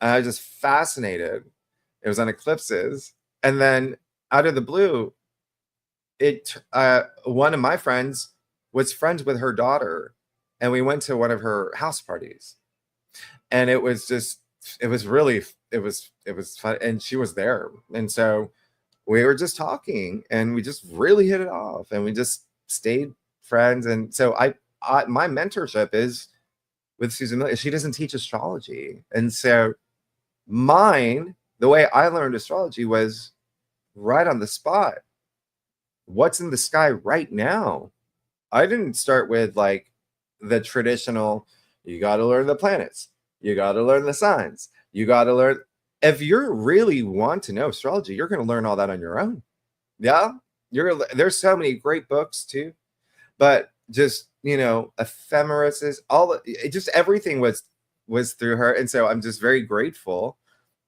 I was just fascinated. It was on eclipses. And then out of the blue, one of my friends was friends with her daughter, and we went to one of her house parties. And it was fun. And she was there. And so we were just talking, and we just really hit it off, and we just stayed friends. And so my mentorship is with Susan Miller. She doesn't teach astrology. And so the way I learned astrology was right on the spot. What's in the sky right now? I didn't start with like the traditional, you got to learn the planets, you got to learn the signs, you got to learn. If you really want to know astrology, you're going to learn all that on your own. Yeah. There's so many great books too, but just ephemeris, just everything was through her. And so I'm just very grateful.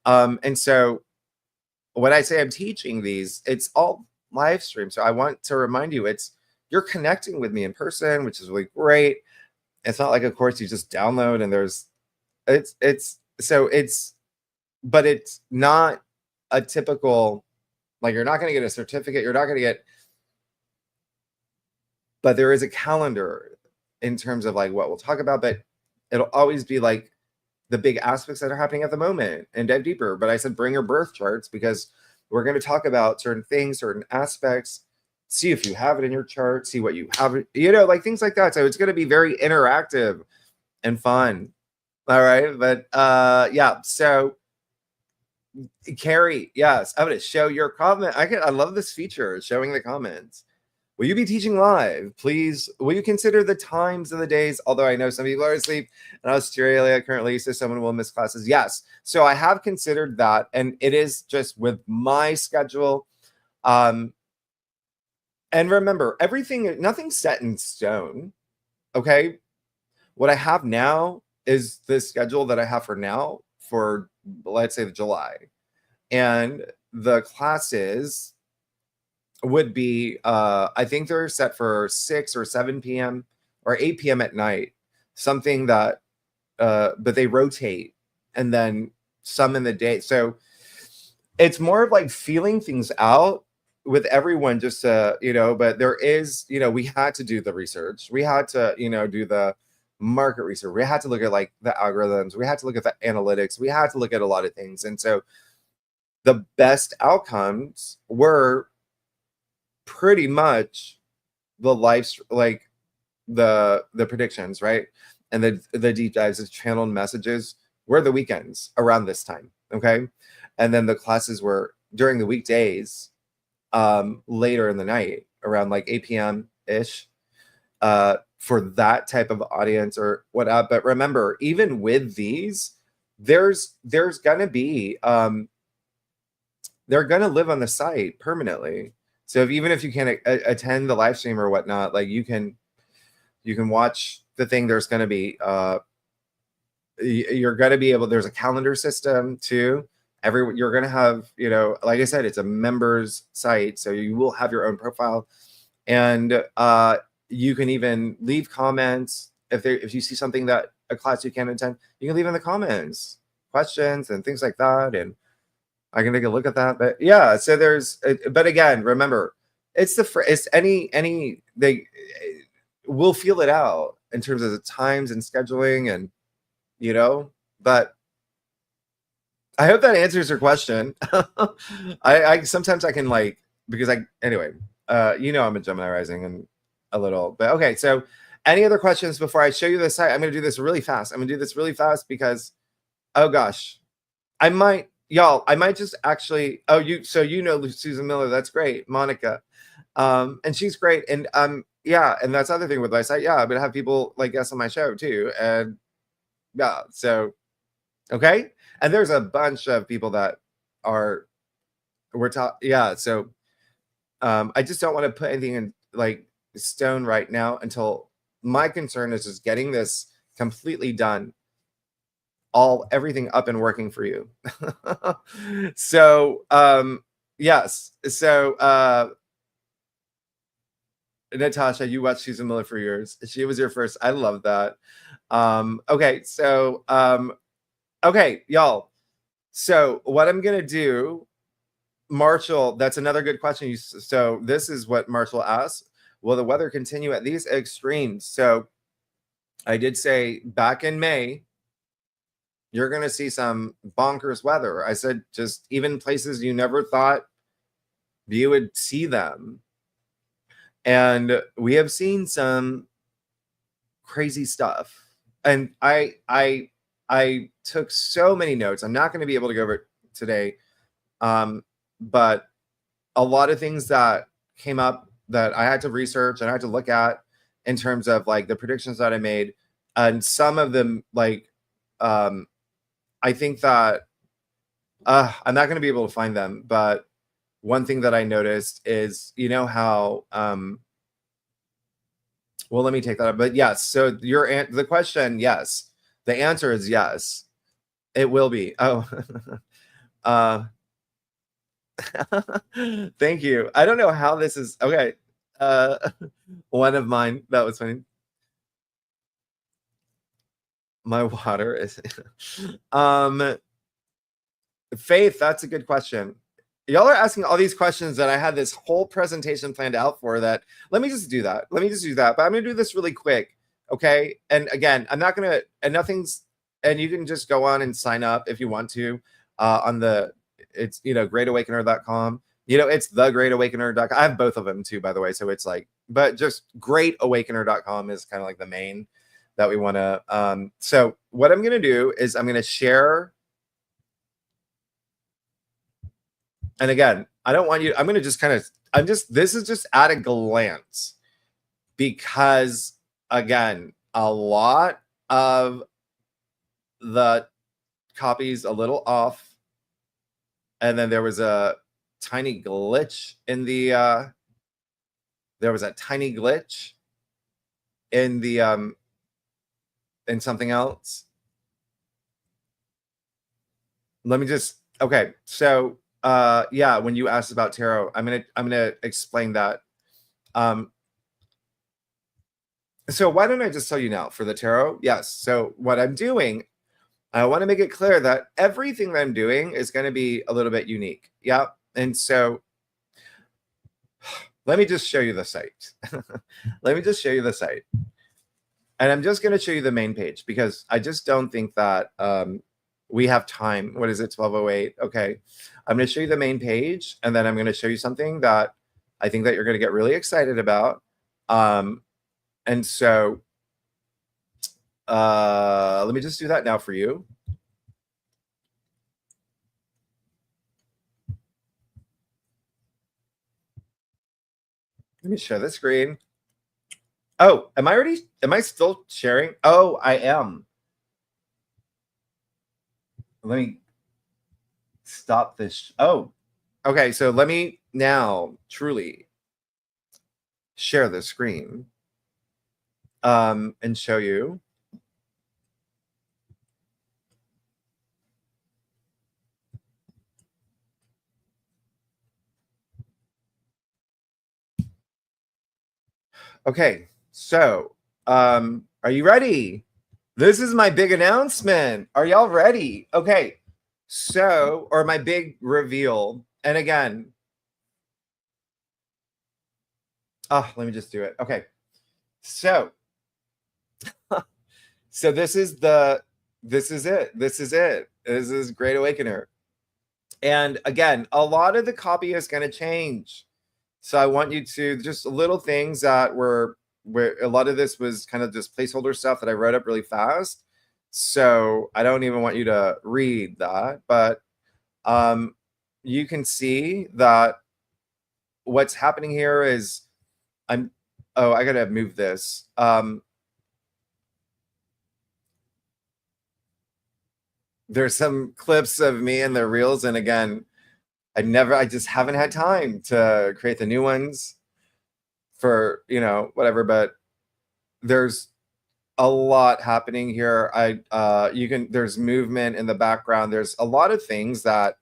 And so when I say I'm teaching these, it's all live stream. So I want to remind you, you're connecting with me in person, which is really great. It's not like a course you just download and but it's not a typical, like, you're not going to get a certificate. You're not going to get, but there is a calendar in terms of like what we'll talk about, but it'll always be like the big aspects that are happening at the moment and dive deeper. But I said, bring your birth charts, because we're going to talk about certain things, certain aspects, see if you have it in your chart, see what you have, like things like that. So it's going to be very interactive and fun. All right. But yeah. So Carrie, yes, I'm going to show your comment. I love this feature, showing the comments. Will you be teaching live? Please, will you consider the times and the days? Although I know some people are asleep in Australia currently, so someone will miss classes. Yes. So I have considered that, and it is just with my schedule. And remember, nothing's set in stone. Okay. What I have now is the schedule that I have for now for, let's say, July. And the classes would be, I think they're set for 6 or 7 p.m. or 8 p.m. at night, something that, but they rotate, and then some in the day. So it's more of like feeling things out with everyone, just but there is, we had to do the research. We had to, do the market research. We had to look at like the algorithms. We had to look at the analytics. We had to look at a lot of things. And so the best outcomes were pretty much the like the predictions, right? And the deep dives, the channeled messages were the weekends around this time. Okay. And then the classes were during the weekdays, later in the night around like 8 p.m. ish, for that type of audience or whatnot. But remember, even with these, there's gonna be, they're gonna live on the site permanently. So even if you can't attend the live stream or whatnot, like you can watch the thing. There's going to be, you're going to be able, there's a calendar system too. You're going to have, like I said, it's a members site. So you will have your own profile, and you can even leave comments. If you see something that a class you can't attend, you can leave in the comments questions and things like that. And I can take a look at that. But yeah, so but again, remember, it's we'll feel it out in terms of the times and scheduling, and but I hope that answers your question. I sometimes I can because anyway, I'm a Gemini rising and a little, but okay. So any other questions before I show you the site? I'm going to do this really fast. Because, oh gosh, I might just actually, Susan Miller, that's great. Monica, and she's great. And yeah, and that's the other thing with my site. Yeah, I'm gonna have people like guests on my show too. And yeah, so okay. And there's a bunch of people that yeah. So I just don't want to put anything in like stone right now, until my concern is just getting this completely done, everything up and working for you. So yes. So Natasha, you watched Susan Miller for years. She was your first. I love that. Okay. So okay, y'all. So what I'm gonna do, Marshall, that's another good question. So this is what Marshall asked: will the weather continue at these extremes? So I did say back in May, you're going to see some bonkers weather. I said, just even places you never thought you would see them. And we have seen some crazy stuff. And I took so many notes. I'm not going to be able to go over it today. But a lot of things that came up that I had to research and I had to look at in terms of like the predictions that I made. And some of them, like, I think that I'm not going to be able to find them, but one thing that I noticed is, how Well, let me take that up. But yes, so the question, yes. The answer is yes. It will be. Oh. Thank you. I don't know how this is. Okay. One of mine. That was funny. My water is Faith, that's a good question. Y'all are asking all these questions that I had this whole presentation planned out for. That let me just do that. But I'm gonna do this really quick. Okay. And again, I'm not gonna and you can just go on and sign up if you want to on it's greatawakener.com. It's thegreatawakener.com. I have both of them too, by the way. So it's like, but just greatawakener.com is kind of like the main that we want to. So what I'm going to do is I'm going to share. And again, I don't want you, I'm going to just this is just at a glance, because again, a lot of the copies a little off. And then there was a tiny glitch in the, in something else. Let me just, okay. So, yeah, when you asked about tarot, I'm going to explain that. So why don't I just tell you now for the tarot? Yes. So what I'm doing, I want to make it clear that everything that I'm doing is going to be a little bit unique. Yeah. And so let me just show you the site. Let me just show you the site. And I'm just going to show you the main page, because I just don't think that we have time. What is it? 12:08. Okay. I'm going to show you the main page, and then I'm going to show you something that I think that you're going to get really excited about. And so let me just do that now for you. Let me share the screen. Oh, am I still sharing? Oh, I am. Let me stop this. Oh, okay. So let me now truly share the screen and show you. Okay, so are you ready? This is my big announcement. Are y'all ready? Okay, so, or my big reveal. And again, let me just do it. Okay, so, so this is it. This is Great Awakener. And again, a lot of the copy is going to change. So I want you to just little things that were where a lot of this was kind of just placeholder stuff that I wrote up really fast. So I don't even want you to read that, but you can see that what's happening here is I got to move this. There's some clips of me in the reels, and again, I just haven't had time to create the new ones for, whatever, but there's a lot happening here. There's movement in the background. There's a lot of things that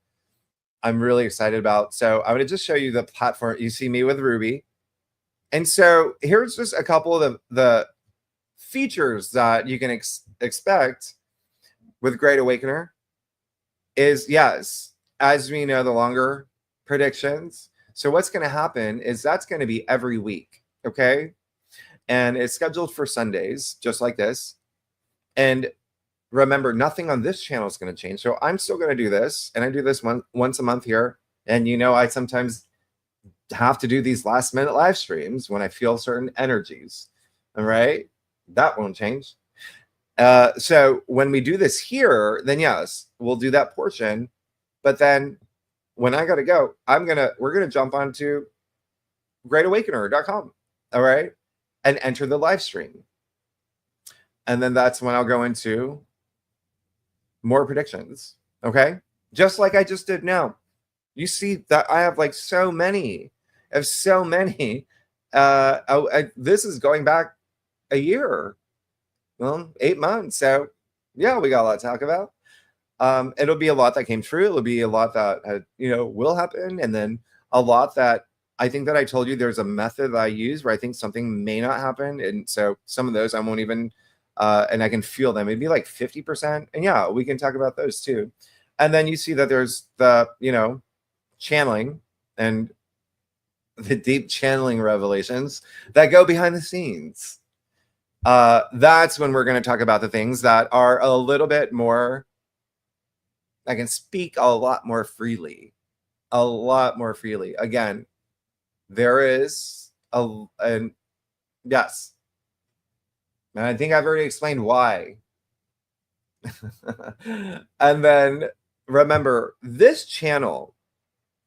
I'm really excited about. So I'm going to just show you the platform. You see me with Ruby. And so here's just a couple of the features that you can expect with Great Awakener is, yes, as we know, the longer predictions. So what's going to happen is that's going to be every week. Okay. And it's scheduled for Sundays, just like this. And remember, nothing on this channel is going to change. So I'm still going to do this. And I do this once a month here. And, I sometimes have to do these last minute live streams when I feel certain energies. All right. That won't change. So when we do this here, then yes, we'll do that portion. But then when I got to go, we're going to jump onto greatawakener.com. All right. And enter the live stream. And then that's when I'll go into more predictions. Okay. Just like I just did now. You see that I have like so many. This is going back a year. Well, 8 months. So yeah, we got a lot to talk about. It'll be a lot that came true. It'll be a lot that will happen, and then a lot that I think that I told you there's a method that I use where I think something may not happen, and so some of those I won't even, and I can feel them. It'd be like 50%, and yeah, we can talk about those too. And then you see that there's the channeling and the deep channeling revelations that go behind the scenes. That's when we're going to talk about the things that are a little bit more. I can speak a lot more freely. Again, there is and yes, and I think I've already explained why. And then remember, this channel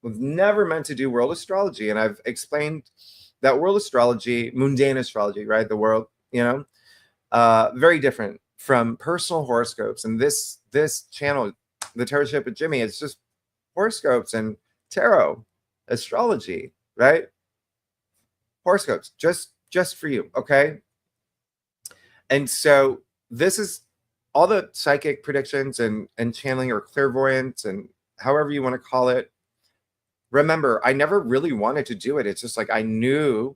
was never meant to do world astrology, and I've explained that world astrology, mundane astrology, right? The world, very different from personal horoscopes. And this channel, the Mentorship with Jimmy, it's just horoscopes and tarot, astrology, right? Horoscopes, just for you, okay? And so this is all the psychic predictions and channeling or clairvoyance and however you want to call it. Remember, I never really wanted to do it. It's just like I knew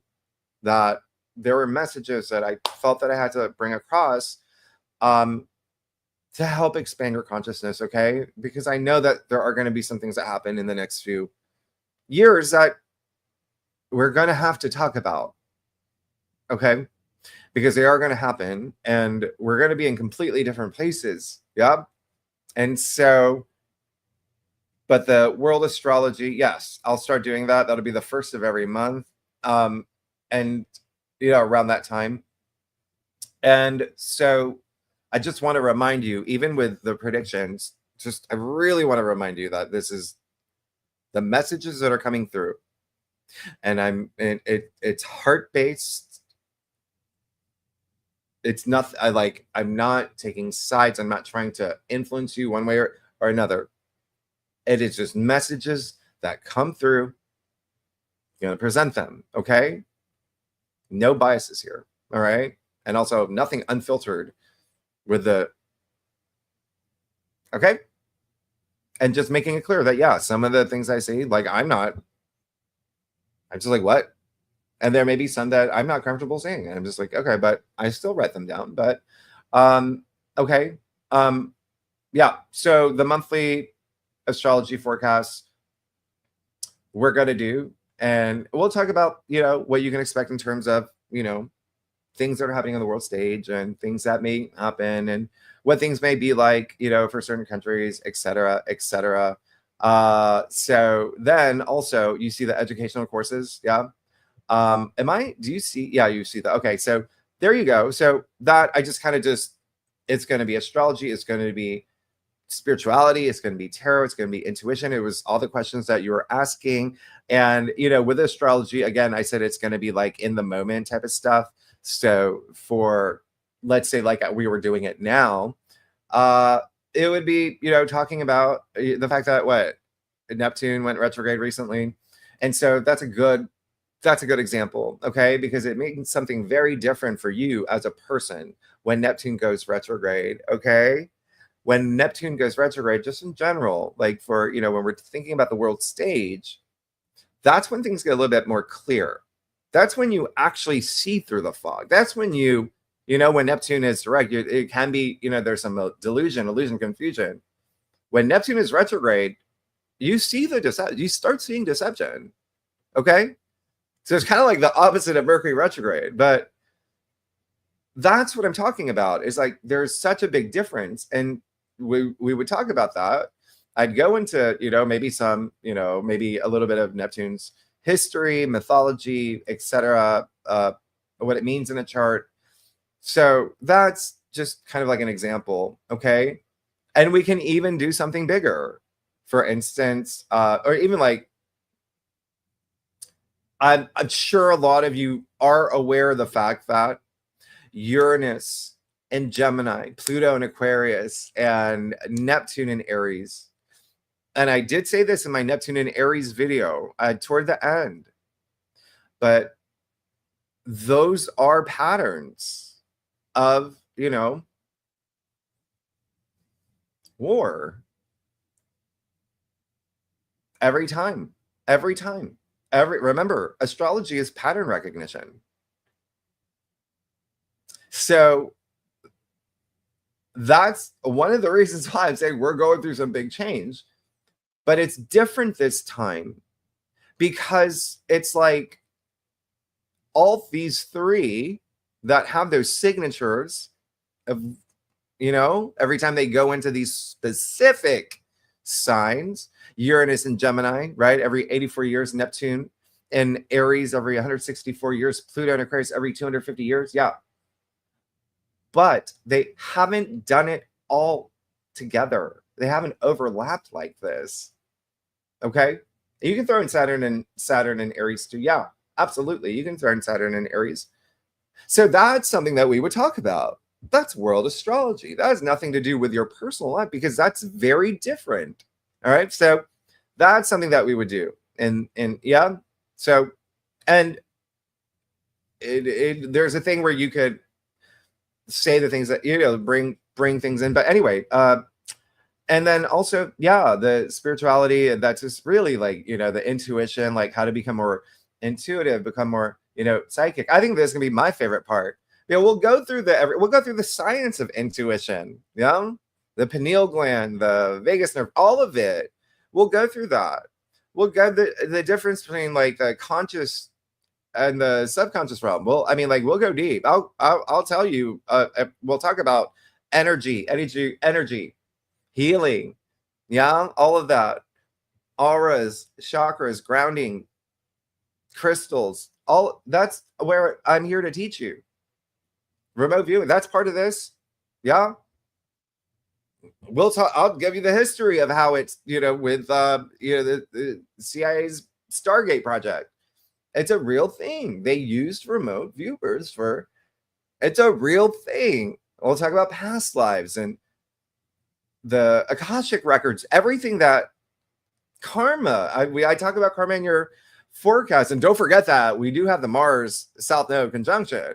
that there were messages that I felt that I had to bring across to help expand your consciousness, okay? Because I know that there are going to be some things that happen in the next few years that we're going to have to talk about, okay? Because they are going to happen, and we're going to be in completely different places, yeah? And so, but the world astrology, yes, I'll start doing that. That'll be the first of every month, and around that time. And so I just want to remind you, even with the predictions, I really want to remind you that this is the messages that are coming through. And it's heart-based. It's not, I'm not taking sides. I'm not trying to influence you one way or another. It is just messages that come through. You're going to present them, okay? No biases here, all right? And also nothing unfiltered with okay? And just making it clear that, yeah, some of the things I say, I'm just like, what? And there may be some that I'm not comfortable saying. And I'm just like, okay, but I still write them down. But, okay. Yeah, so the monthly astrology forecasts we're going to do. And we'll talk about, what you can expect in terms of, things that are happening on the world stage and things that may happen and what things may be like, for certain countries, et cetera, et cetera. So then also you see the educational courses. Yeah. Do you see? Yeah, you see that. Okay. So there you go. So that I just kind of it's going to be astrology. It's going to be spirituality. It's going to be tarot. It's going to be intuition. It was all the questions that you were asking. And, with astrology, again, I said it's going to be like in the moment type of stuff. So for, let's say, like we were doing it now, it would be, talking about the fact that Neptune went retrograde recently. And so that's a good example, okay? Because it means something very different for you as a person when Neptune goes retrograde, okay? When Neptune goes retrograde, just in general, like for, when we're thinking about the world stage, that's when things get a little bit more clear. That's when you actually see through the fog. That's when when Neptune is direct, it can be, there's some illusion, confusion. When Neptune is retrograde, you see you start seeing deception, okay? So it's kind of like the opposite of Mercury retrograde, but that's what I'm talking about. Is like there's such a big difference, and we would talk about that. I'd go into maybe some maybe a little bit of Neptune's history, mythology, etc. What it means in a chart. So that's just kind of like an example, okay? And we can even do something bigger, for instance, or even like. I'm sure a lot of you are aware of the fact that Uranus in Gemini, Pluto in Aquarius, and Neptune in Aries. And I did say this in my Neptune in Aries video toward the end. But those are patterns. of, war. Every time. Remember, astrology is pattern recognition. So that's one of the reasons why I'm saying we're going through some big change, but it's different this time because it's like all these three that have those signatures of, every time they go into these specific signs, Uranus and Gemini, right? Every 84 years, Neptune and Aries every 164 years, Pluto and Aquarius every 250 years. Yeah. But they haven't done it all together. They haven't overlapped like this. Okay. You can throw in Saturn and Aries too. Yeah, absolutely. You can throw in Saturn and Aries. So that's something that we would talk about. That's world astrology. That has nothing to do with your personal life because that's very different. All right. So that's something that we would do. And yeah. So, and there's a thing where you could say the things that, bring things in. But anyway, and then also, yeah, the spirituality, that's just really like, the intuition, like how to become more intuitive, become more, psychic. I think this is gonna be my favorite part. We'll go through the science of intuition, the pineal gland, the vagus nerve, all of it. We'll go through that. We'll go the difference between like the conscious and the subconscious realm. Well, I mean, like we'll go deep. I'll tell you. We'll talk about energy, healing, all of that, auras, chakras, grounding, crystals. All that's where I'm here to teach you. Remote viewing, that's part of this. Yeah. We'll talk. I'll give you the history of how it's, with the CIA's Stargate project. It's a real thing. They used remote viewers it's a real thing. We'll talk about past lives and the Akashic records, everything that karma. I talk about karma in your forecast, and don't forget that we do have the Mars South Node conjunction.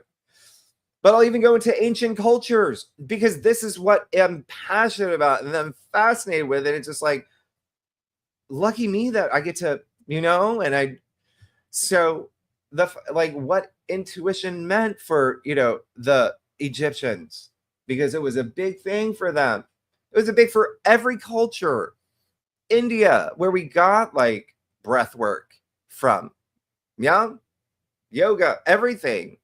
But I'll even go into ancient cultures because this is what I'm passionate about and I'm fascinated with it. It's just like, lucky me that I get to, so what intuition meant for, the Egyptians, because it was a big thing for them. It was a big for every culture. India, where we got like breath work from, yoga, everything.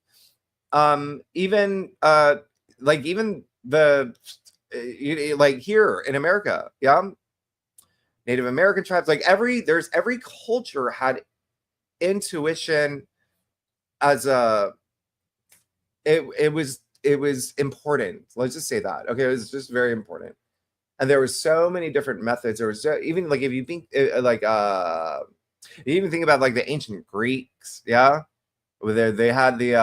Even the like here in America, Native American tribes, like every culture had intuition as it was important. Let's just say that. Okay, it was just very important. And there were so many different methods. There was even like, if you think you even think about like the ancient Greeks, where they had the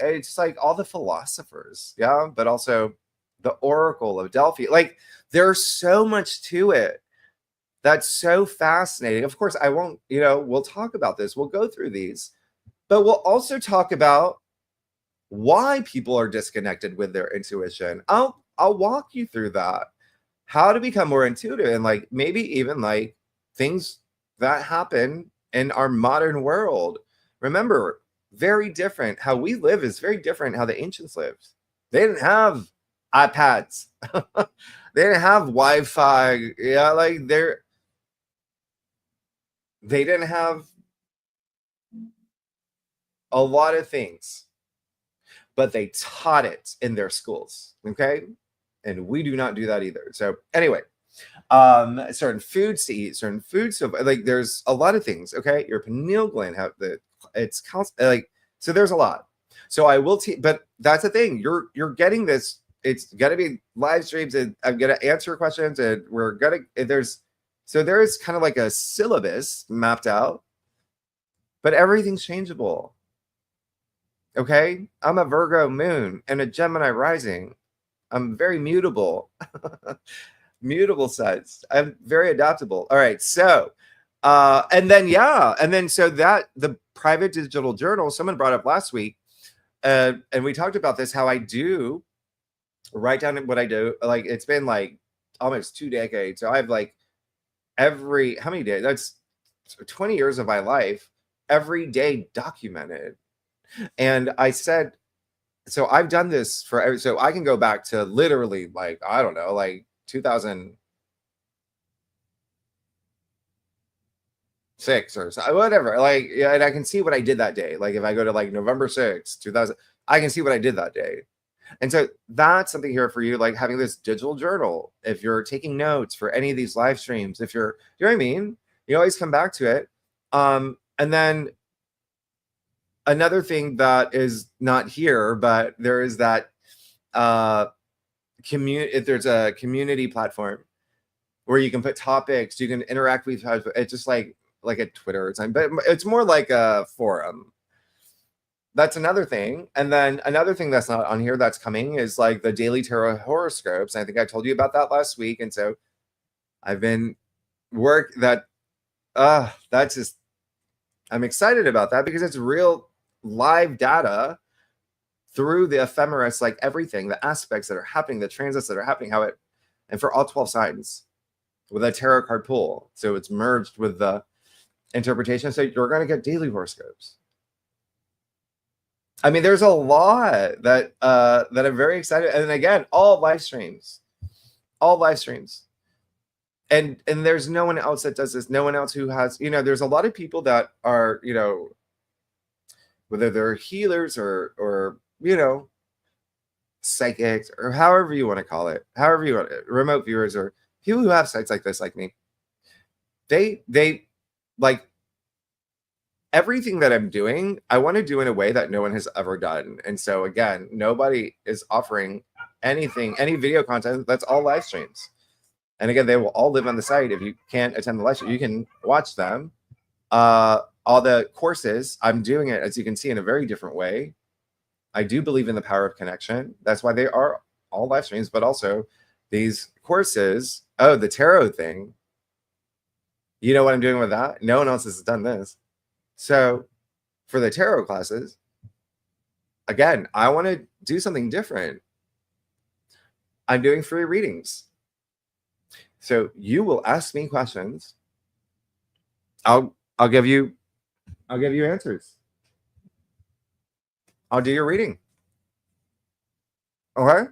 it's like all the philosophers, but also the Oracle of Delphi. Like there's so much to it that's so fascinating. Of course, I won't, we'll talk about this. We'll go through these, but we'll also talk about why people are disconnected with their intuition. I'll walk you through that, how to become more intuitive, and like maybe even like things that happen in our modern world. Remember, very different. How we live is very different how the ancients lived. They didn't have iPads. They didn't have Wi-Fi. Like they didn't have a lot of things, but they taught it in their schools. Okay. And we do not do that either. So anyway, certain foods to eat, certain foods. So like there's a lot of things. Okay. Your pineal gland it's like, so there's a lot. So I will but that's the thing. You're getting this. It's gonna be live streams, and I'm gonna answer questions, and there's kind of like a syllabus mapped out, but everything's changeable. Okay. I'm a Virgo moon and a Gemini rising. I'm very mutable. Mutable sides. I'm very adaptable. All right. So and then so that the private digital journal, someone brought up last week, and we talked about this, how I do write down what I do. Like, it's been like almost 2 decades. So I have like how many days? That's 20 years of my life, every day documented. And I said, so I've done this so I can go back to literally like, I don't know, like 2006 or so, whatever. Like, yeah, and I can see what I did that day. Like if I go to like November 6th, 2000, I can see what I did that day. And so that's something here for you, like having this digital journal. If you're taking notes for any of these live streams, if you're, you know what I mean? You always come back to it. And then another thing that is not here, but there is that there's a community platform where you can put topics, you can interact with. It's just like a Twitter or something, but it's more like a forum. That's another thing. And then another thing that's not on here that's coming is like the daily tarot horoscopes. I think I told you about that last week. And so I've been that's just, I'm excited about that because it's real live data through the ephemeris, like everything, the aspects that are happening, the transits that are happening, and for all 12 signs with a tarot card pool. So it's merged with the interpretation. So you're going to get daily horoscopes. I mean, there's a lot that I'm very excited. And again, all live streams. And there's no one else that does this. No one else who has, there's a lot of people that are, whether they're healers or psychics or however you want to call it, remote viewers or people who have sites like this, like me. They like everything that I'm doing, I want to do in a way that no one has ever done. And so again, nobody is offering anything, any video content. That's all live streams. And again, they will all live on the site. If you can't attend the live stream, you can watch them. All the courses, I'm doing it, as you can see, in a very different way. I do believe in the power of connection. That's why they are all live streams, but also these courses. Oh, the tarot thing. You know what I'm doing with that? No one else has done this. So for the tarot classes, again, I want to do something different. I'm doing free readings. So you will ask me questions. I'll give you answers. I'll do your reading. Okay?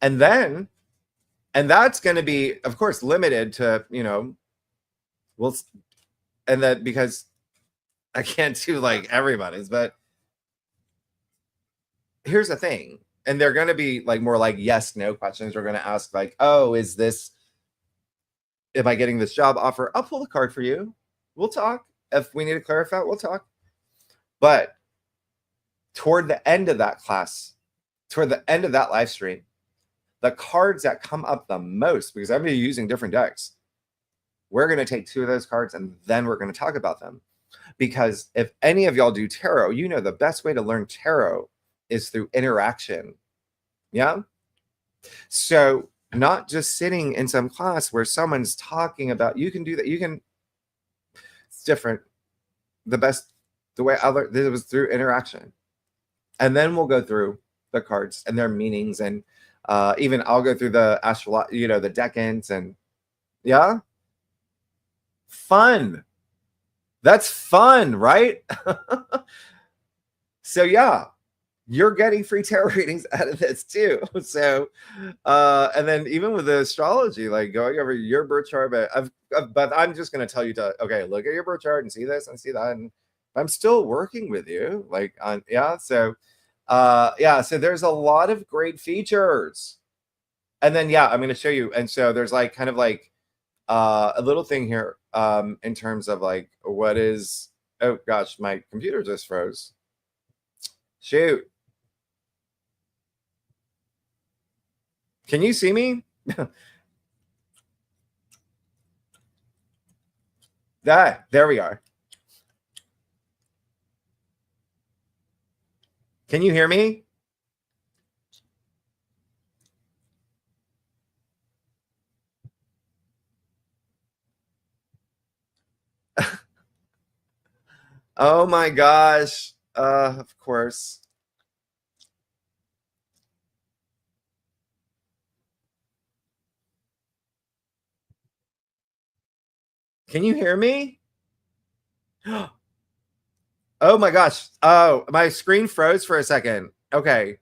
And that's going to be, of course, limited to, and that because I can't do like everybody's, but here's the thing. And they're going to be like more like yes, no questions. We're going to ask like, oh, am I getting this job offer? I'll pull the card for you. We'll talk. If we need to clarify, we'll talk. But toward the end of that class, toward the end of that live stream, the cards that come up the most, because I'm going to be using different decks, we're going to take 2 of those cards and then we're going to talk about them. Because if any of y'all do tarot, the best way to learn tarot is through interaction. Yeah? So not just sitting in some class where someone's talking about, you can do that. It's different. The way I learned this was through interaction. And then we'll go through the cards and their meanings. And even I'll go through the astrology, the decans and yeah. Fun. That's fun, right? So yeah, you're getting free tarot readings out of this too. So, and then even with the astrology, like going over your birth chart, but I'm just going to tell you okay, look at your birth chart and see this and see that. And I'm still working with you, like on, yeah. So, so there's a lot of great features. And then, yeah, I'm going to show you. And so there's like kind of like a little thing here in terms of like what is, oh gosh, my computer just froze. Shoot. Can you see me? There we are. Can you hear me? Oh my gosh. Of course. Can you hear me? Oh my gosh. Oh, my screen froze for a second. Okay.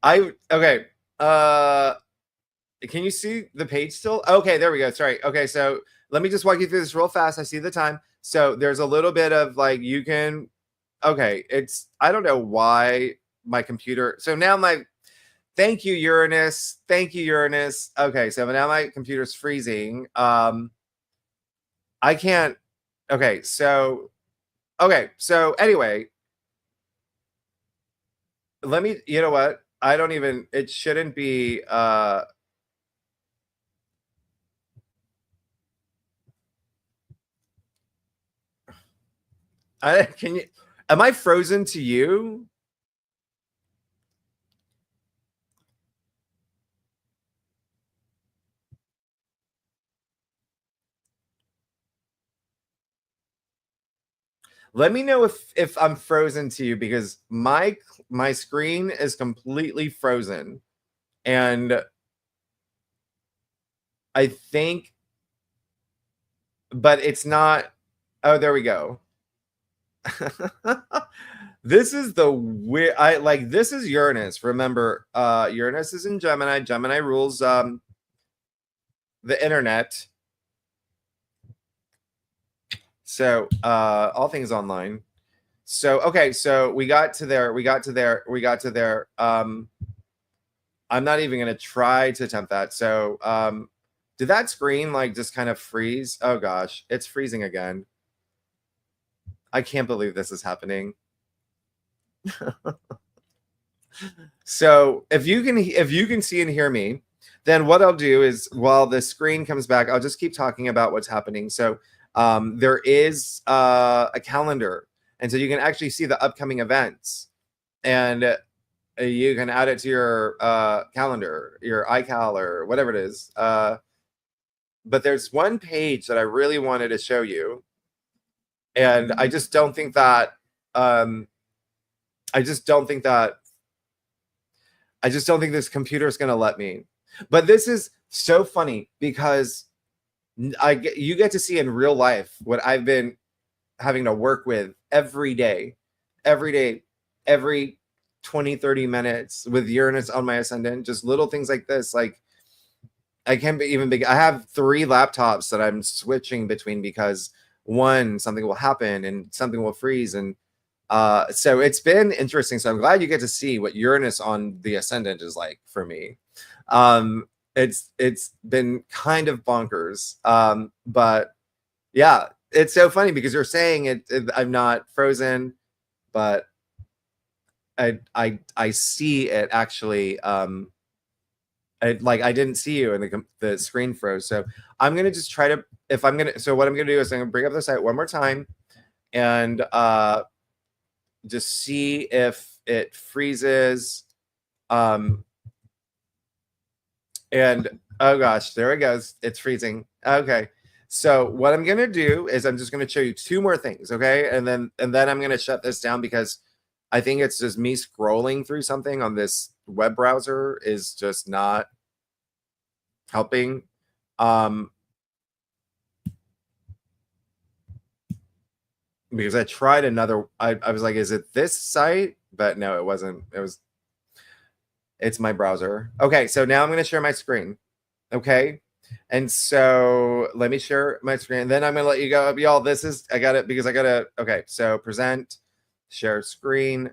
Okay. Can you see the page still? Okay, there we go. Sorry. Okay, so let me just walk you through this real fast. I see the time. So there's a little bit of like you can okay, it's I don't know why my computer. So now my thank you, Uranus. Thank you, Uranus. Okay, so now my computer's freezing. I can't. Okay, so anyway, let me. You know what? I don't even. It shouldn't be. Can you? Am I frozen to you? Let me know if I'm frozen to you because my screen is completely frozen, and I think, but it's not. Oh, there we go. This is the weird. I like this is Uranus. Remember, Uranus is in Gemini. Gemini rules the internet. So all things online. So okay, so we got to there. I'm not even gonna try to attempt that. So did that screen like just kind of freeze? Oh gosh, it's freezing again. I can't believe this is happening. So if you can see and hear me, then what I'll do is while the screen comes back, I'll just keep talking about what's happening. So there is a calendar, and so you can actually see the upcoming events, and you can add it to your calendar, your iCal or whatever it is. But there's one page that I really wanted to show you, and I just don't think that this computer is going to let me. But this is so funny because you get to see in real life what I've been having to work with every day, every 20, 30 minutes with Uranus on my ascendant, just little things like this. Like I can't even big. I have 3 laptops that I'm switching between because something will happen and something will freeze. And so it's been interesting. So I'm glad you get to see what Uranus on the ascendant is like for me. It's been kind of bonkers. But yeah, it's so funny because you're saying I'm not frozen, but I see it actually. I didn't see you and the screen froze. So I'm gonna just try to so what I'm gonna do is I'm gonna bring up the site one more time and just see if it freezes. And oh gosh, there it goes. It's freezing. Okay. So what I'm gonna do is I'm just gonna show you 2 more things, okay? And then I'm gonna shut this down because I think it's just me scrolling through something on this web browser is just not helping. Because I tried another, I was like, is it this site? But no, it wasn't. It's my browser. Okay, so now I'm going to share my screen. Okay. And so let me share my screen. Then I'm going to let you go. Y'all, this is, I got it because I got to, okay. So present, share screen.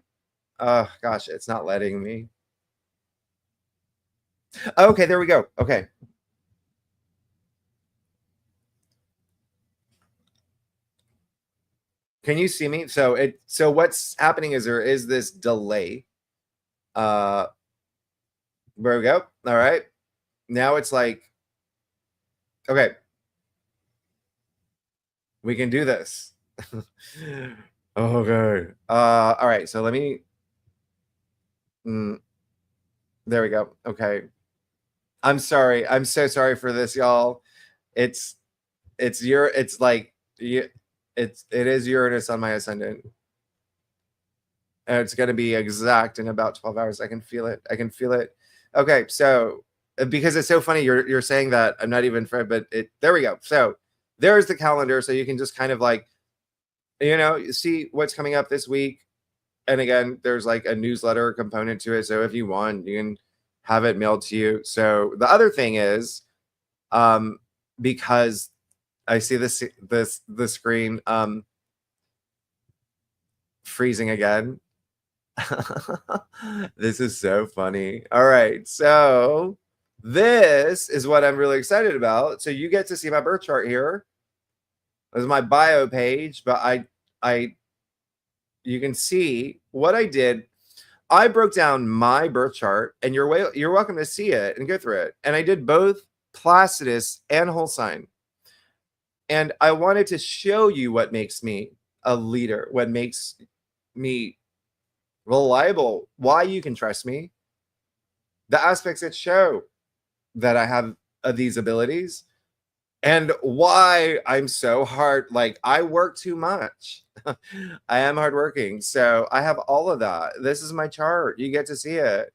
Oh gosh, it's not letting me. Okay, there we go. Okay. Can you see me? So what's happening is there is this delay. There we go. All right. Now it's like, okay, we can do this. Okay. All right. So let me. There we go. Okay. I'm sorry. I'm so sorry for this, y'all. It is Uranus on my ascendant. And it's going to be exact in about 12 hours. I can feel it. Okay. So because it's so funny you're saying that. I'm not even Fred, but there we go. So there's the calendar, so you can just kind of like, you know, see what's coming up this week. And again, there's like a newsletter component to it, so if you want, you can have it mailed to you. So the other thing is, because I see the screen freezing again. This is so funny. All right, so this is what I'm really excited about. So you get to see my birth chart here. This is my bio page, but you can see what I did. I broke down my birth chart, and you're welcome to see it and go through it. And I did both Placidus and whole sign. And I wanted to show you what makes me a leader, what makes me reliable, why you can trust me, the aspects that show that I have these abilities, and why I'm so hard. Like, I work too much. I am hardworking. So I have all of that. This is my chart. You get to see it.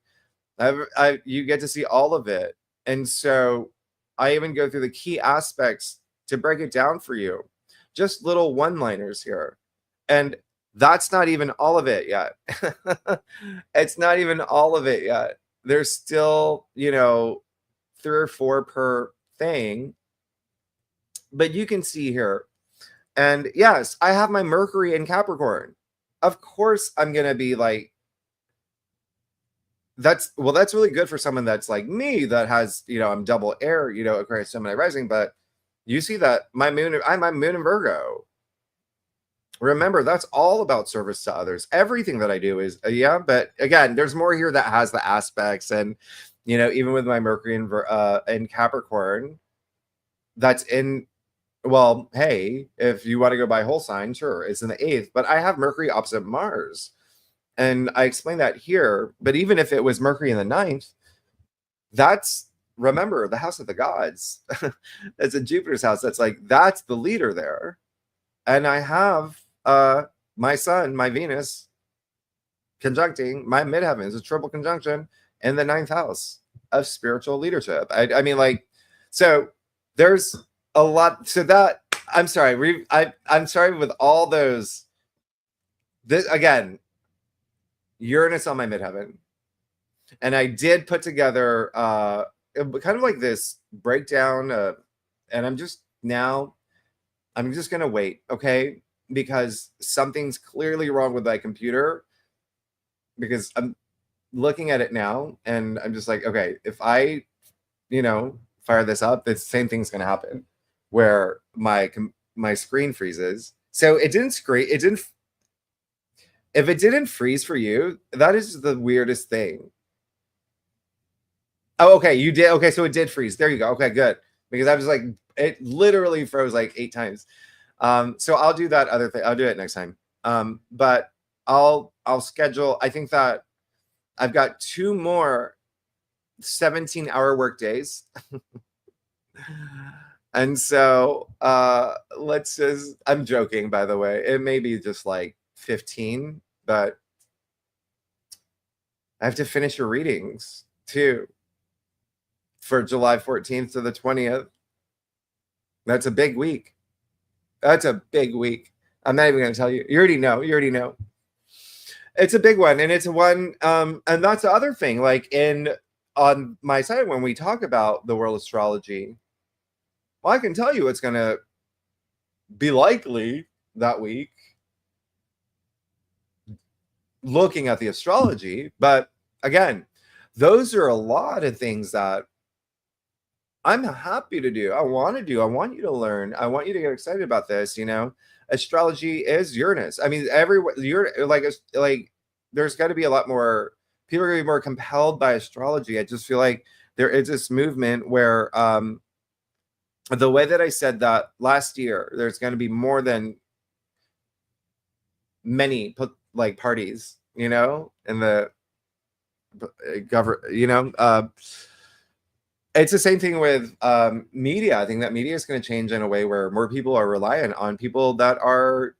You get to see all of it. And so I even go through the key aspects to break it down for you. Just little one-liners here. And that's not even all of it yet. It's not even all of it yet. There's still, you know, 3 or 4 per thing. But you can see here. And yes, I have my Mercury in Capricorn. Of course, I'm going to be like, that's really good for someone that's like me, that has, you know, I'm double air, you know, Aquarius, Gemini rising. But you see that I'm my moon in Virgo. Remember, that's all about service to others. Everything that I do is, yeah. But again, there's more here that has the aspects. And, you know, even with my Mercury in Capricorn, that's in, well, hey, if you want to go by whole sign, sure, it's in the 8th. But I have Mercury opposite Mars. And I explained that here. But even if it was Mercury in the 9th, that's, remember, the house of the gods. It's a Jupiter's house. That's like, that's the leader there. And I have my sun, my Venus, conjuncting my midheavens, a triple conjunction in the 9th house of spiritual leadership. I mean, like, so there's a lot. So that, I'm sorry. I'm sorry with all those. This, again, Uranus on my midheaven. And I did put together kind of like this breakdown and I'm just going to wait, okay? Because something's clearly wrong with my computer, because I'm looking at it now and I'm just like, okay, if I, you know, fire this up, the same thing's going to happen where my screen freezes. So it didn't if it didn't freeze for you, that is the weirdest thing. Oh, okay, you did. Okay, so it did freeze. There you go. Okay, good. Because I was like, it literally froze like 8 times. So I'll do that other thing. I'll do it next time. But I'll schedule. I think that I've got 2 more 17-hour work days. And so let's just, I'm joking, by the way. It may be just like 15, but I have to finish your readings too for July 14th to the 20th. That's a big week. That's a big week. I'm not even going to tell you. You already know. You already know. It's a big one. And it's one, and that's the other thing. Like on my site, when we talk about the world astrology, well, I can tell you it's going to be likely that week looking at the astrology. But again, those are a lot of things that I'm happy to do. I want to do. I want you to learn. I want you to get excited about this. You know, astrology is Uranus. I mean, you're like there's got to be a lot more people are going to be more compelled by astrology. I just feel like there is this movement where the way that I said that last year, there's going to be more than many like parties, you know, in the government, you know. It's the same thing with media. I think that media is going to change in a way where more people are reliant on people that are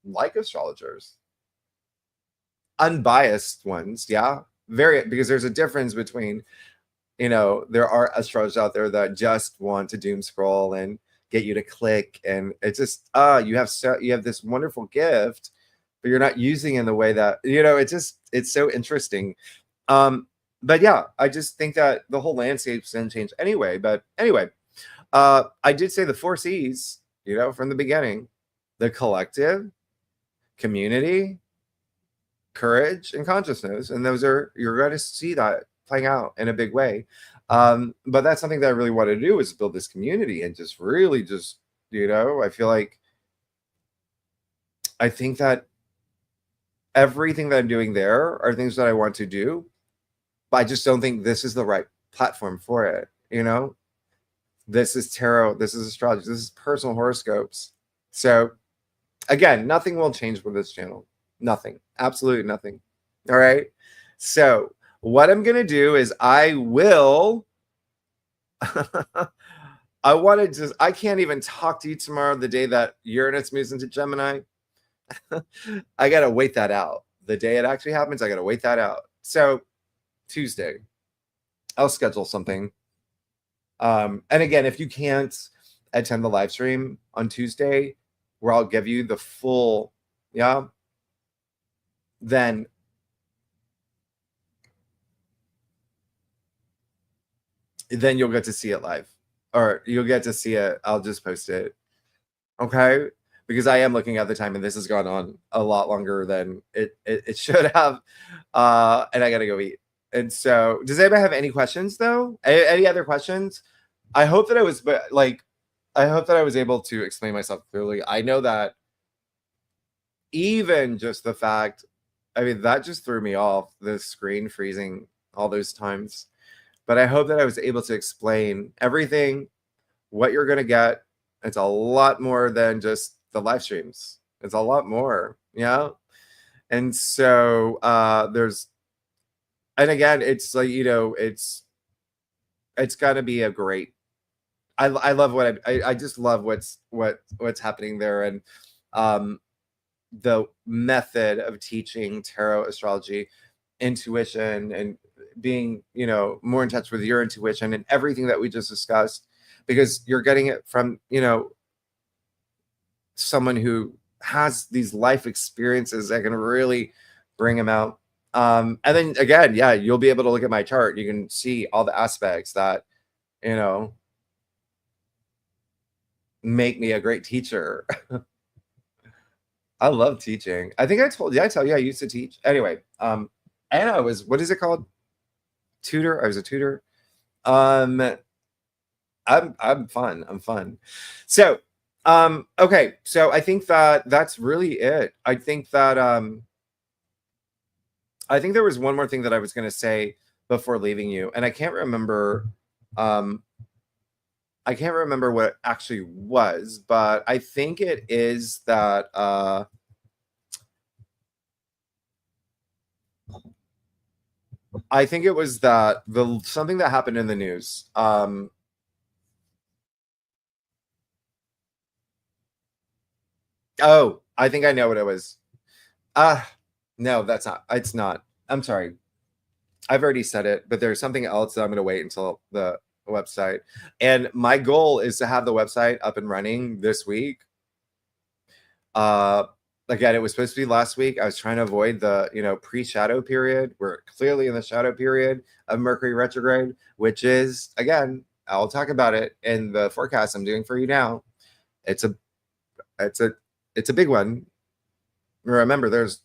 like astrologers, unbiased ones. Yeah, because there's a difference between there are astrologers out there that just want to doom scroll and get you to click, and it's just you have this wonderful gift, but you're not using it in the way that it's so interesting. But yeah, I just think that the whole landscape's gonna change anyway. But anyway, I did say the 4 C's, from the beginning: the collective, community, courage, and consciousness. And you're going to see that playing out in a big way. But that's something that I really want to do, is build this community and just really I feel like, I think that everything that I'm doing there are things that I want to do, but I just don't think this is the right platform for it. This is tarot, this is astrology, this is personal horoscopes. So again, nothing will change with this channel. Nothing, absolutely nothing. All right. So what I'm going to do is I can't even talk to you tomorrow, the day that Uranus moves into Gemini. I got to wait that out. The day it actually happens, I got to wait that out. So Tuesday, I'll schedule something. And again, if you can't attend the live stream on Tuesday, where I'll give you the full, then you'll get to see it live, or you'll get to see it. I'll just post it. Okay. Because I am looking at the time, and this has gone on a lot longer than it should have. And I got to go eat. And so, does anybody have any questions though? Any other questions? I hope that I was able to explain myself clearly. I know that even just the fact, that just threw me off, the screen freezing all those times. But I hope that I was able to explain everything, what you're going to get. It's a lot more than just the live streams. It's a lot more. Yeah. And so and again, it's like, it's got to be a great, I love I just love what's happening there. And the method of teaching tarot, astrology, intuition, and being, more in touch with your intuition and everything that we just discussed, because you're getting it from, someone who has these life experiences that can really bring them out. And then again, yeah, you'll be able to look at my chart. You can see all the aspects that, make me a great teacher. I love teaching. I think I tell you I used to teach. Anyway, and I was, what is it called? Tutor. I was a tutor. I'm fun. I'm fun. So, okay. So I think that that's really it. I think that, I think there was one more thing that I was going to say before leaving you, and I can't remember, what it actually was, but I think it is that, I think it was that something that happened in the news. Oh, I think I know what it was. No, that's not. It's not. I'm sorry. I've already said it, but there's something else that I'm going to wait until the website. And my goal is to have the website up and running this week. Again, it was supposed to be last week. I was trying to avoid the, pre-shadow period. We're clearly in the shadow period of Mercury retrograde, which is, again, I'll talk about it in the forecast I'm doing for you now. It's a big one. Remember, there's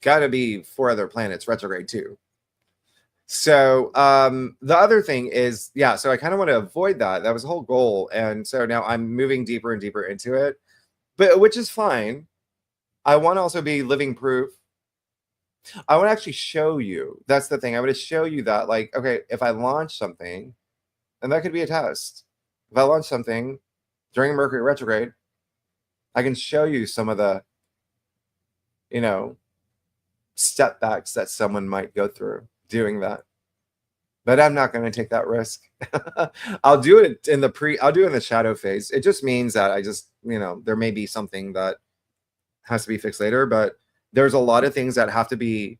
got to be 4 other planets retrograde too. So the other thing is, yeah, so I kind of want to avoid that. That was the whole goal. And so now I'm moving deeper and deeper into it, which is fine. I want to also be living proof. I want to actually show you. That's the thing. I want to show you that, like, okay, if I launch something, and that could be a test. If I launch something during Mercury retrograde, I can show you some of the, step backs that someone might go through doing that. But I'm not going to take that risk. I'll do it in the shadow phase. It just means that I just, there may be something that has to be fixed later, but there's a lot of things that have to be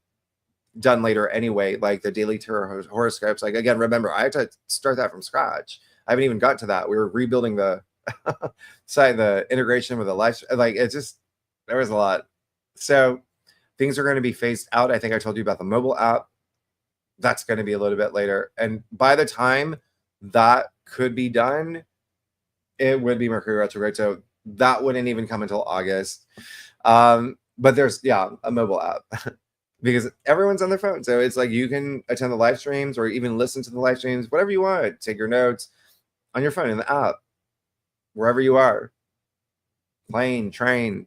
done later anyway, like the daily tarot horoscopes. Like, again, remember, I had to start that from scratch. I haven't even got to that. We were rebuilding the site, the integration with the life. Like, it just, there was a lot. So things are going to be phased out. I think I told you about the mobile app. That's going to be a little bit later. And by the time that could be done, it would be Mercury retrograde. So that wouldn't even come until August. But there's, yeah, a mobile app because everyone's on their phone. So it's like you can attend the live streams or even listen to the live streams, whatever you want. Take your notes on your phone in the app, wherever you are. Plane, train,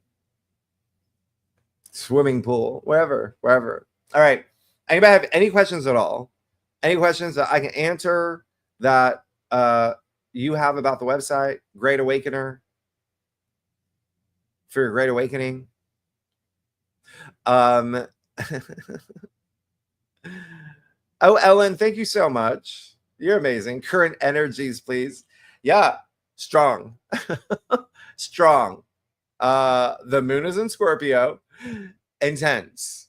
swimming pool, wherever. All right. Anybody have any questions at all? Any questions that I can answer that you have about the website, Great Awakener, for your Great Awakening? Oh, Ellen, thank you so much. You're amazing. Current energies, please. Yeah, strong. Strong. The moon is in Scorpio. Intense.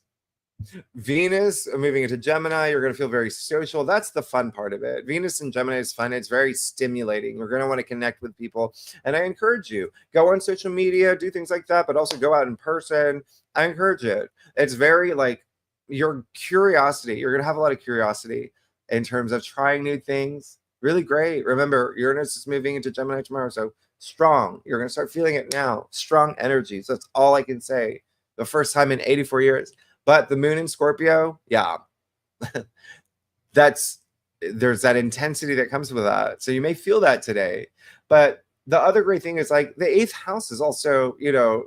Venus moving into Gemini, you're going to feel very social. That's the fun part of it. Venus in Gemini is fun. It's very stimulating. You're going to want to connect with people. And I encourage you, go on social media, do things like that, but also go out in person. I encourage it. It's very like your curiosity. You're going to have a lot of curiosity in terms of trying new things. Really great. Remember, Uranus is moving into Gemini tomorrow. So strong. You're going to start feeling it now. Strong energies. That's all I can say. The first time in 84 years. But the moon in Scorpio, yeah, there's that intensity that comes with that. So you may feel that today. But the other great thing is like the 8th house is also, you know,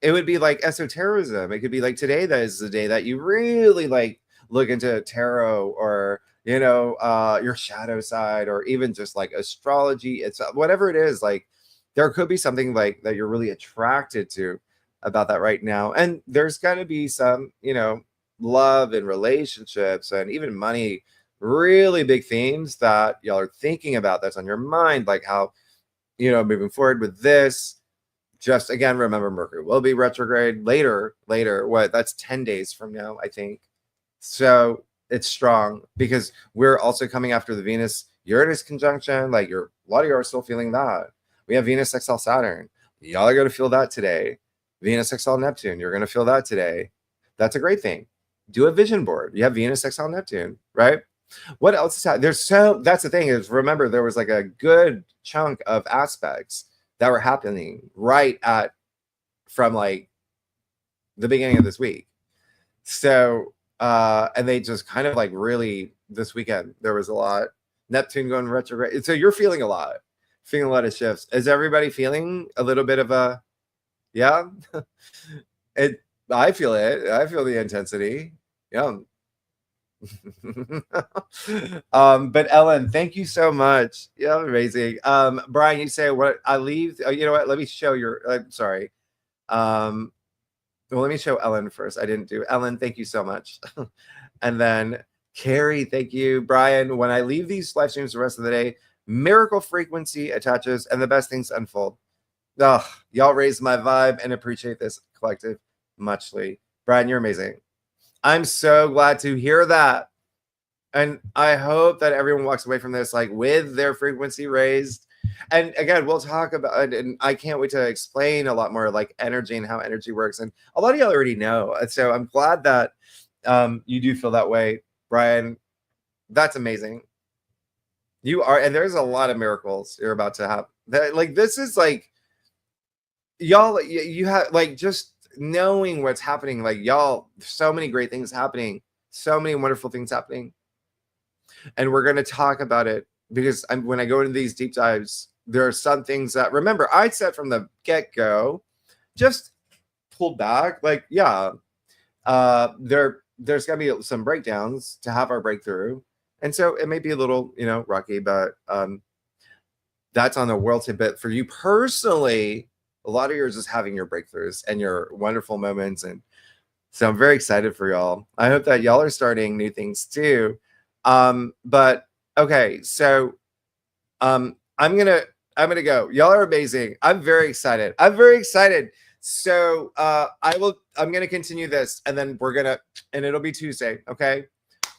it would be like esotericism. It could be like today, that is the day that you really like look into tarot or, you know, your shadow side or even just like astrology. It's whatever it is, like there could be something like that you're really attracted to about that right now. And there's going to be some, you know, love and relationships and even money, really big themes that y'all are thinking about that's on your mind, like how, you know, moving forward with this. Just again, remember Mercury will be retrograde later, that's 10 days from now, I think. So it's strong because we're also coming after the Venus Uranus conjunction. Like a lot of you are still feeling that. We have Venus sextile Saturn. Y'all are going to feel that today. Venus sextile Neptune, you're going to feel that today. That's a great thing. Do a vision board. You have Venus sextile Neptune, right? What else is happening? That's the thing is, remember, there was like a good chunk of aspects that were happening from like the beginning of this week. So, and they just kind of like really, this weekend, there was a lot. Neptune going retrograde. So you're feeling a lot of shifts. Is everybody feeling a little bit of a, yeah, I feel it. I feel the intensity. Yeah. But Ellen, thank you so much. Yeah, amazing. Brian, you say what I leave. You know what? Let me show your. Sorry. Well, let me show Ellen first. I didn't do Ellen. Thank you so much. And then Carrie, thank you. Brian, when I leave these live streams the rest of the day, miracle frequency attaches and the best things unfold. Oh, y'all raise my vibe and appreciate this collective muchly. Brian, you're amazing. I'm so glad to hear that. And I hope that everyone walks away from this like with their frequency raised. And again, we'll talk about it, and I can't wait to explain a lot more like energy and how energy works. And a lot of y'all already know. So I'm glad that you do feel that way, Brian. That's amazing. You are, and there's a lot of miracles you're about to have. Like this is like y'all, you have like just knowing what's happening, like y'all, so many great things happening, so many wonderful things happening. And we're going to talk about it because when I go into these deep dives, there are some things that, remember, I said from the get-go, just pulled back. Like, yeah, there's going to be some breakdowns to have our breakthrough. And so it may be a little, you know, rocky, but that's on the world tip. But for you personally, a lot of yours is having your breakthroughs and your wonderful moments. And so I'm very excited for y'all. I hope that y'all are starting new things too. But okay, so I'm gonna go. Y'all are amazing. I'm very excited. So I'm gonna continue this, and then and it'll be Tuesday. Okay.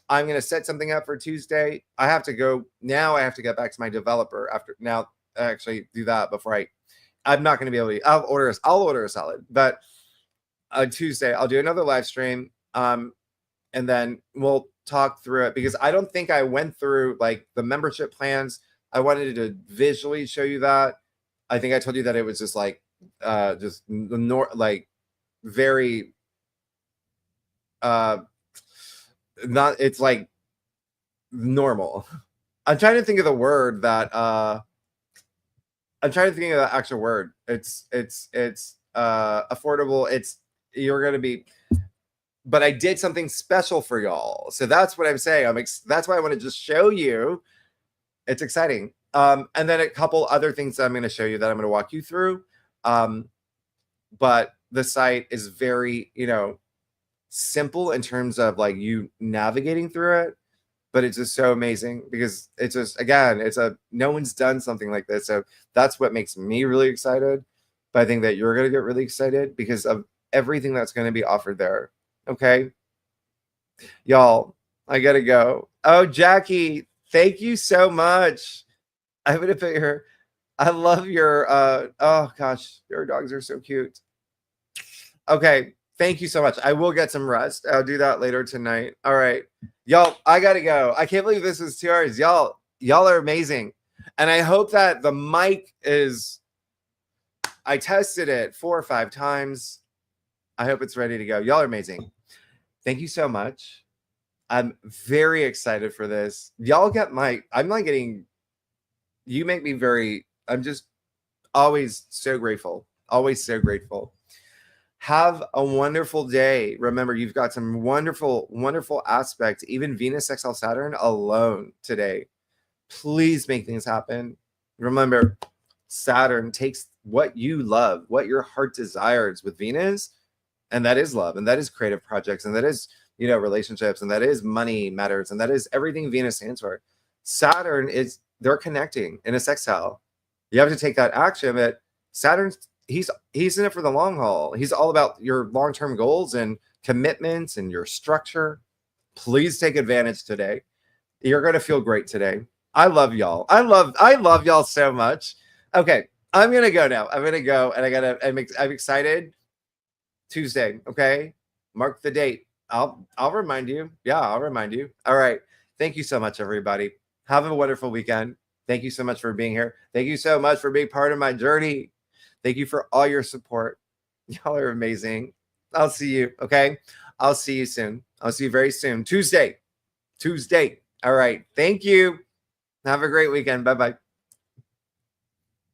I'm gonna set something up for Tuesday. I have to go now. I have to get back to my developer after now. I actually do that before I'm not gonna be able to. I'll order a salad, but on Tuesday I'll do another live stream. And then we'll talk through it, because I don't think I went through like the membership plans. I wanted to visually show you that. I think I told you that it was just like just like very not, it's like normal. I'm trying to think of the word that I'm trying to think of the actual word. It's affordable. You're gonna be, but I did something special for y'all. So that's what I'm saying. That's why I want to just show you. It's exciting. And then a couple other things that I'm going to show you that I'm going to walk you through. But the site is very, simple in terms of like you navigating through it, but it's just so amazing because it's just, again, no one's done something like this. So that's what makes me really excited. But I think that you're going to get really excited because of everything that's going to be offered there. Okay, y'all, I gotta go. Oh, Jackie, thank you so much. I'm gonna put I love your oh gosh, your dogs are so cute. Okay, thank you so much. I will get some rest. I'll do that later tonight. All right, y'all, I gotta go. I can't believe this was 2 hours. Y'all are amazing. And I hope that the mic I tested it 4 or 5 times. I hope it's ready to go. Y'all are amazing. Thank you so much. I'm very excited for this. Y'all get I'm not getting, you make me I'm just always so grateful. Always so grateful. Have a wonderful day. Remember, you've got some wonderful, wonderful aspects, even Venus sextile Saturn alone today. Please make things happen. Remember, Saturn takes what you love, what your heart desires with Venus, and that is love, and that is creative projects, and that is, relationships, and that is money matters, and that is everything Venus stands for. Saturn they're connecting in a sextile. You have to take that action, but Saturn, he's in it for the long haul. He's all about your long-term goals and commitments and your structure. Please take advantage today. You're going to feel great today. I love y'all. I love y'all so much. Okay, I'm going to go now. I'm going to go, and I'm excited. Tuesday, okay? Mark the date. I'll remind you. Yeah, I'll remind you. All right. Thank you so much, everybody. Have a wonderful weekend. Thank you so much for being here. Thank you so much for being part of my journey. Thank you for all your support. Y'all are amazing. I'll see you, okay? I'll see you soon. I'll see you very soon. Tuesday. All right. Thank you. Have a great weekend. Bye-bye.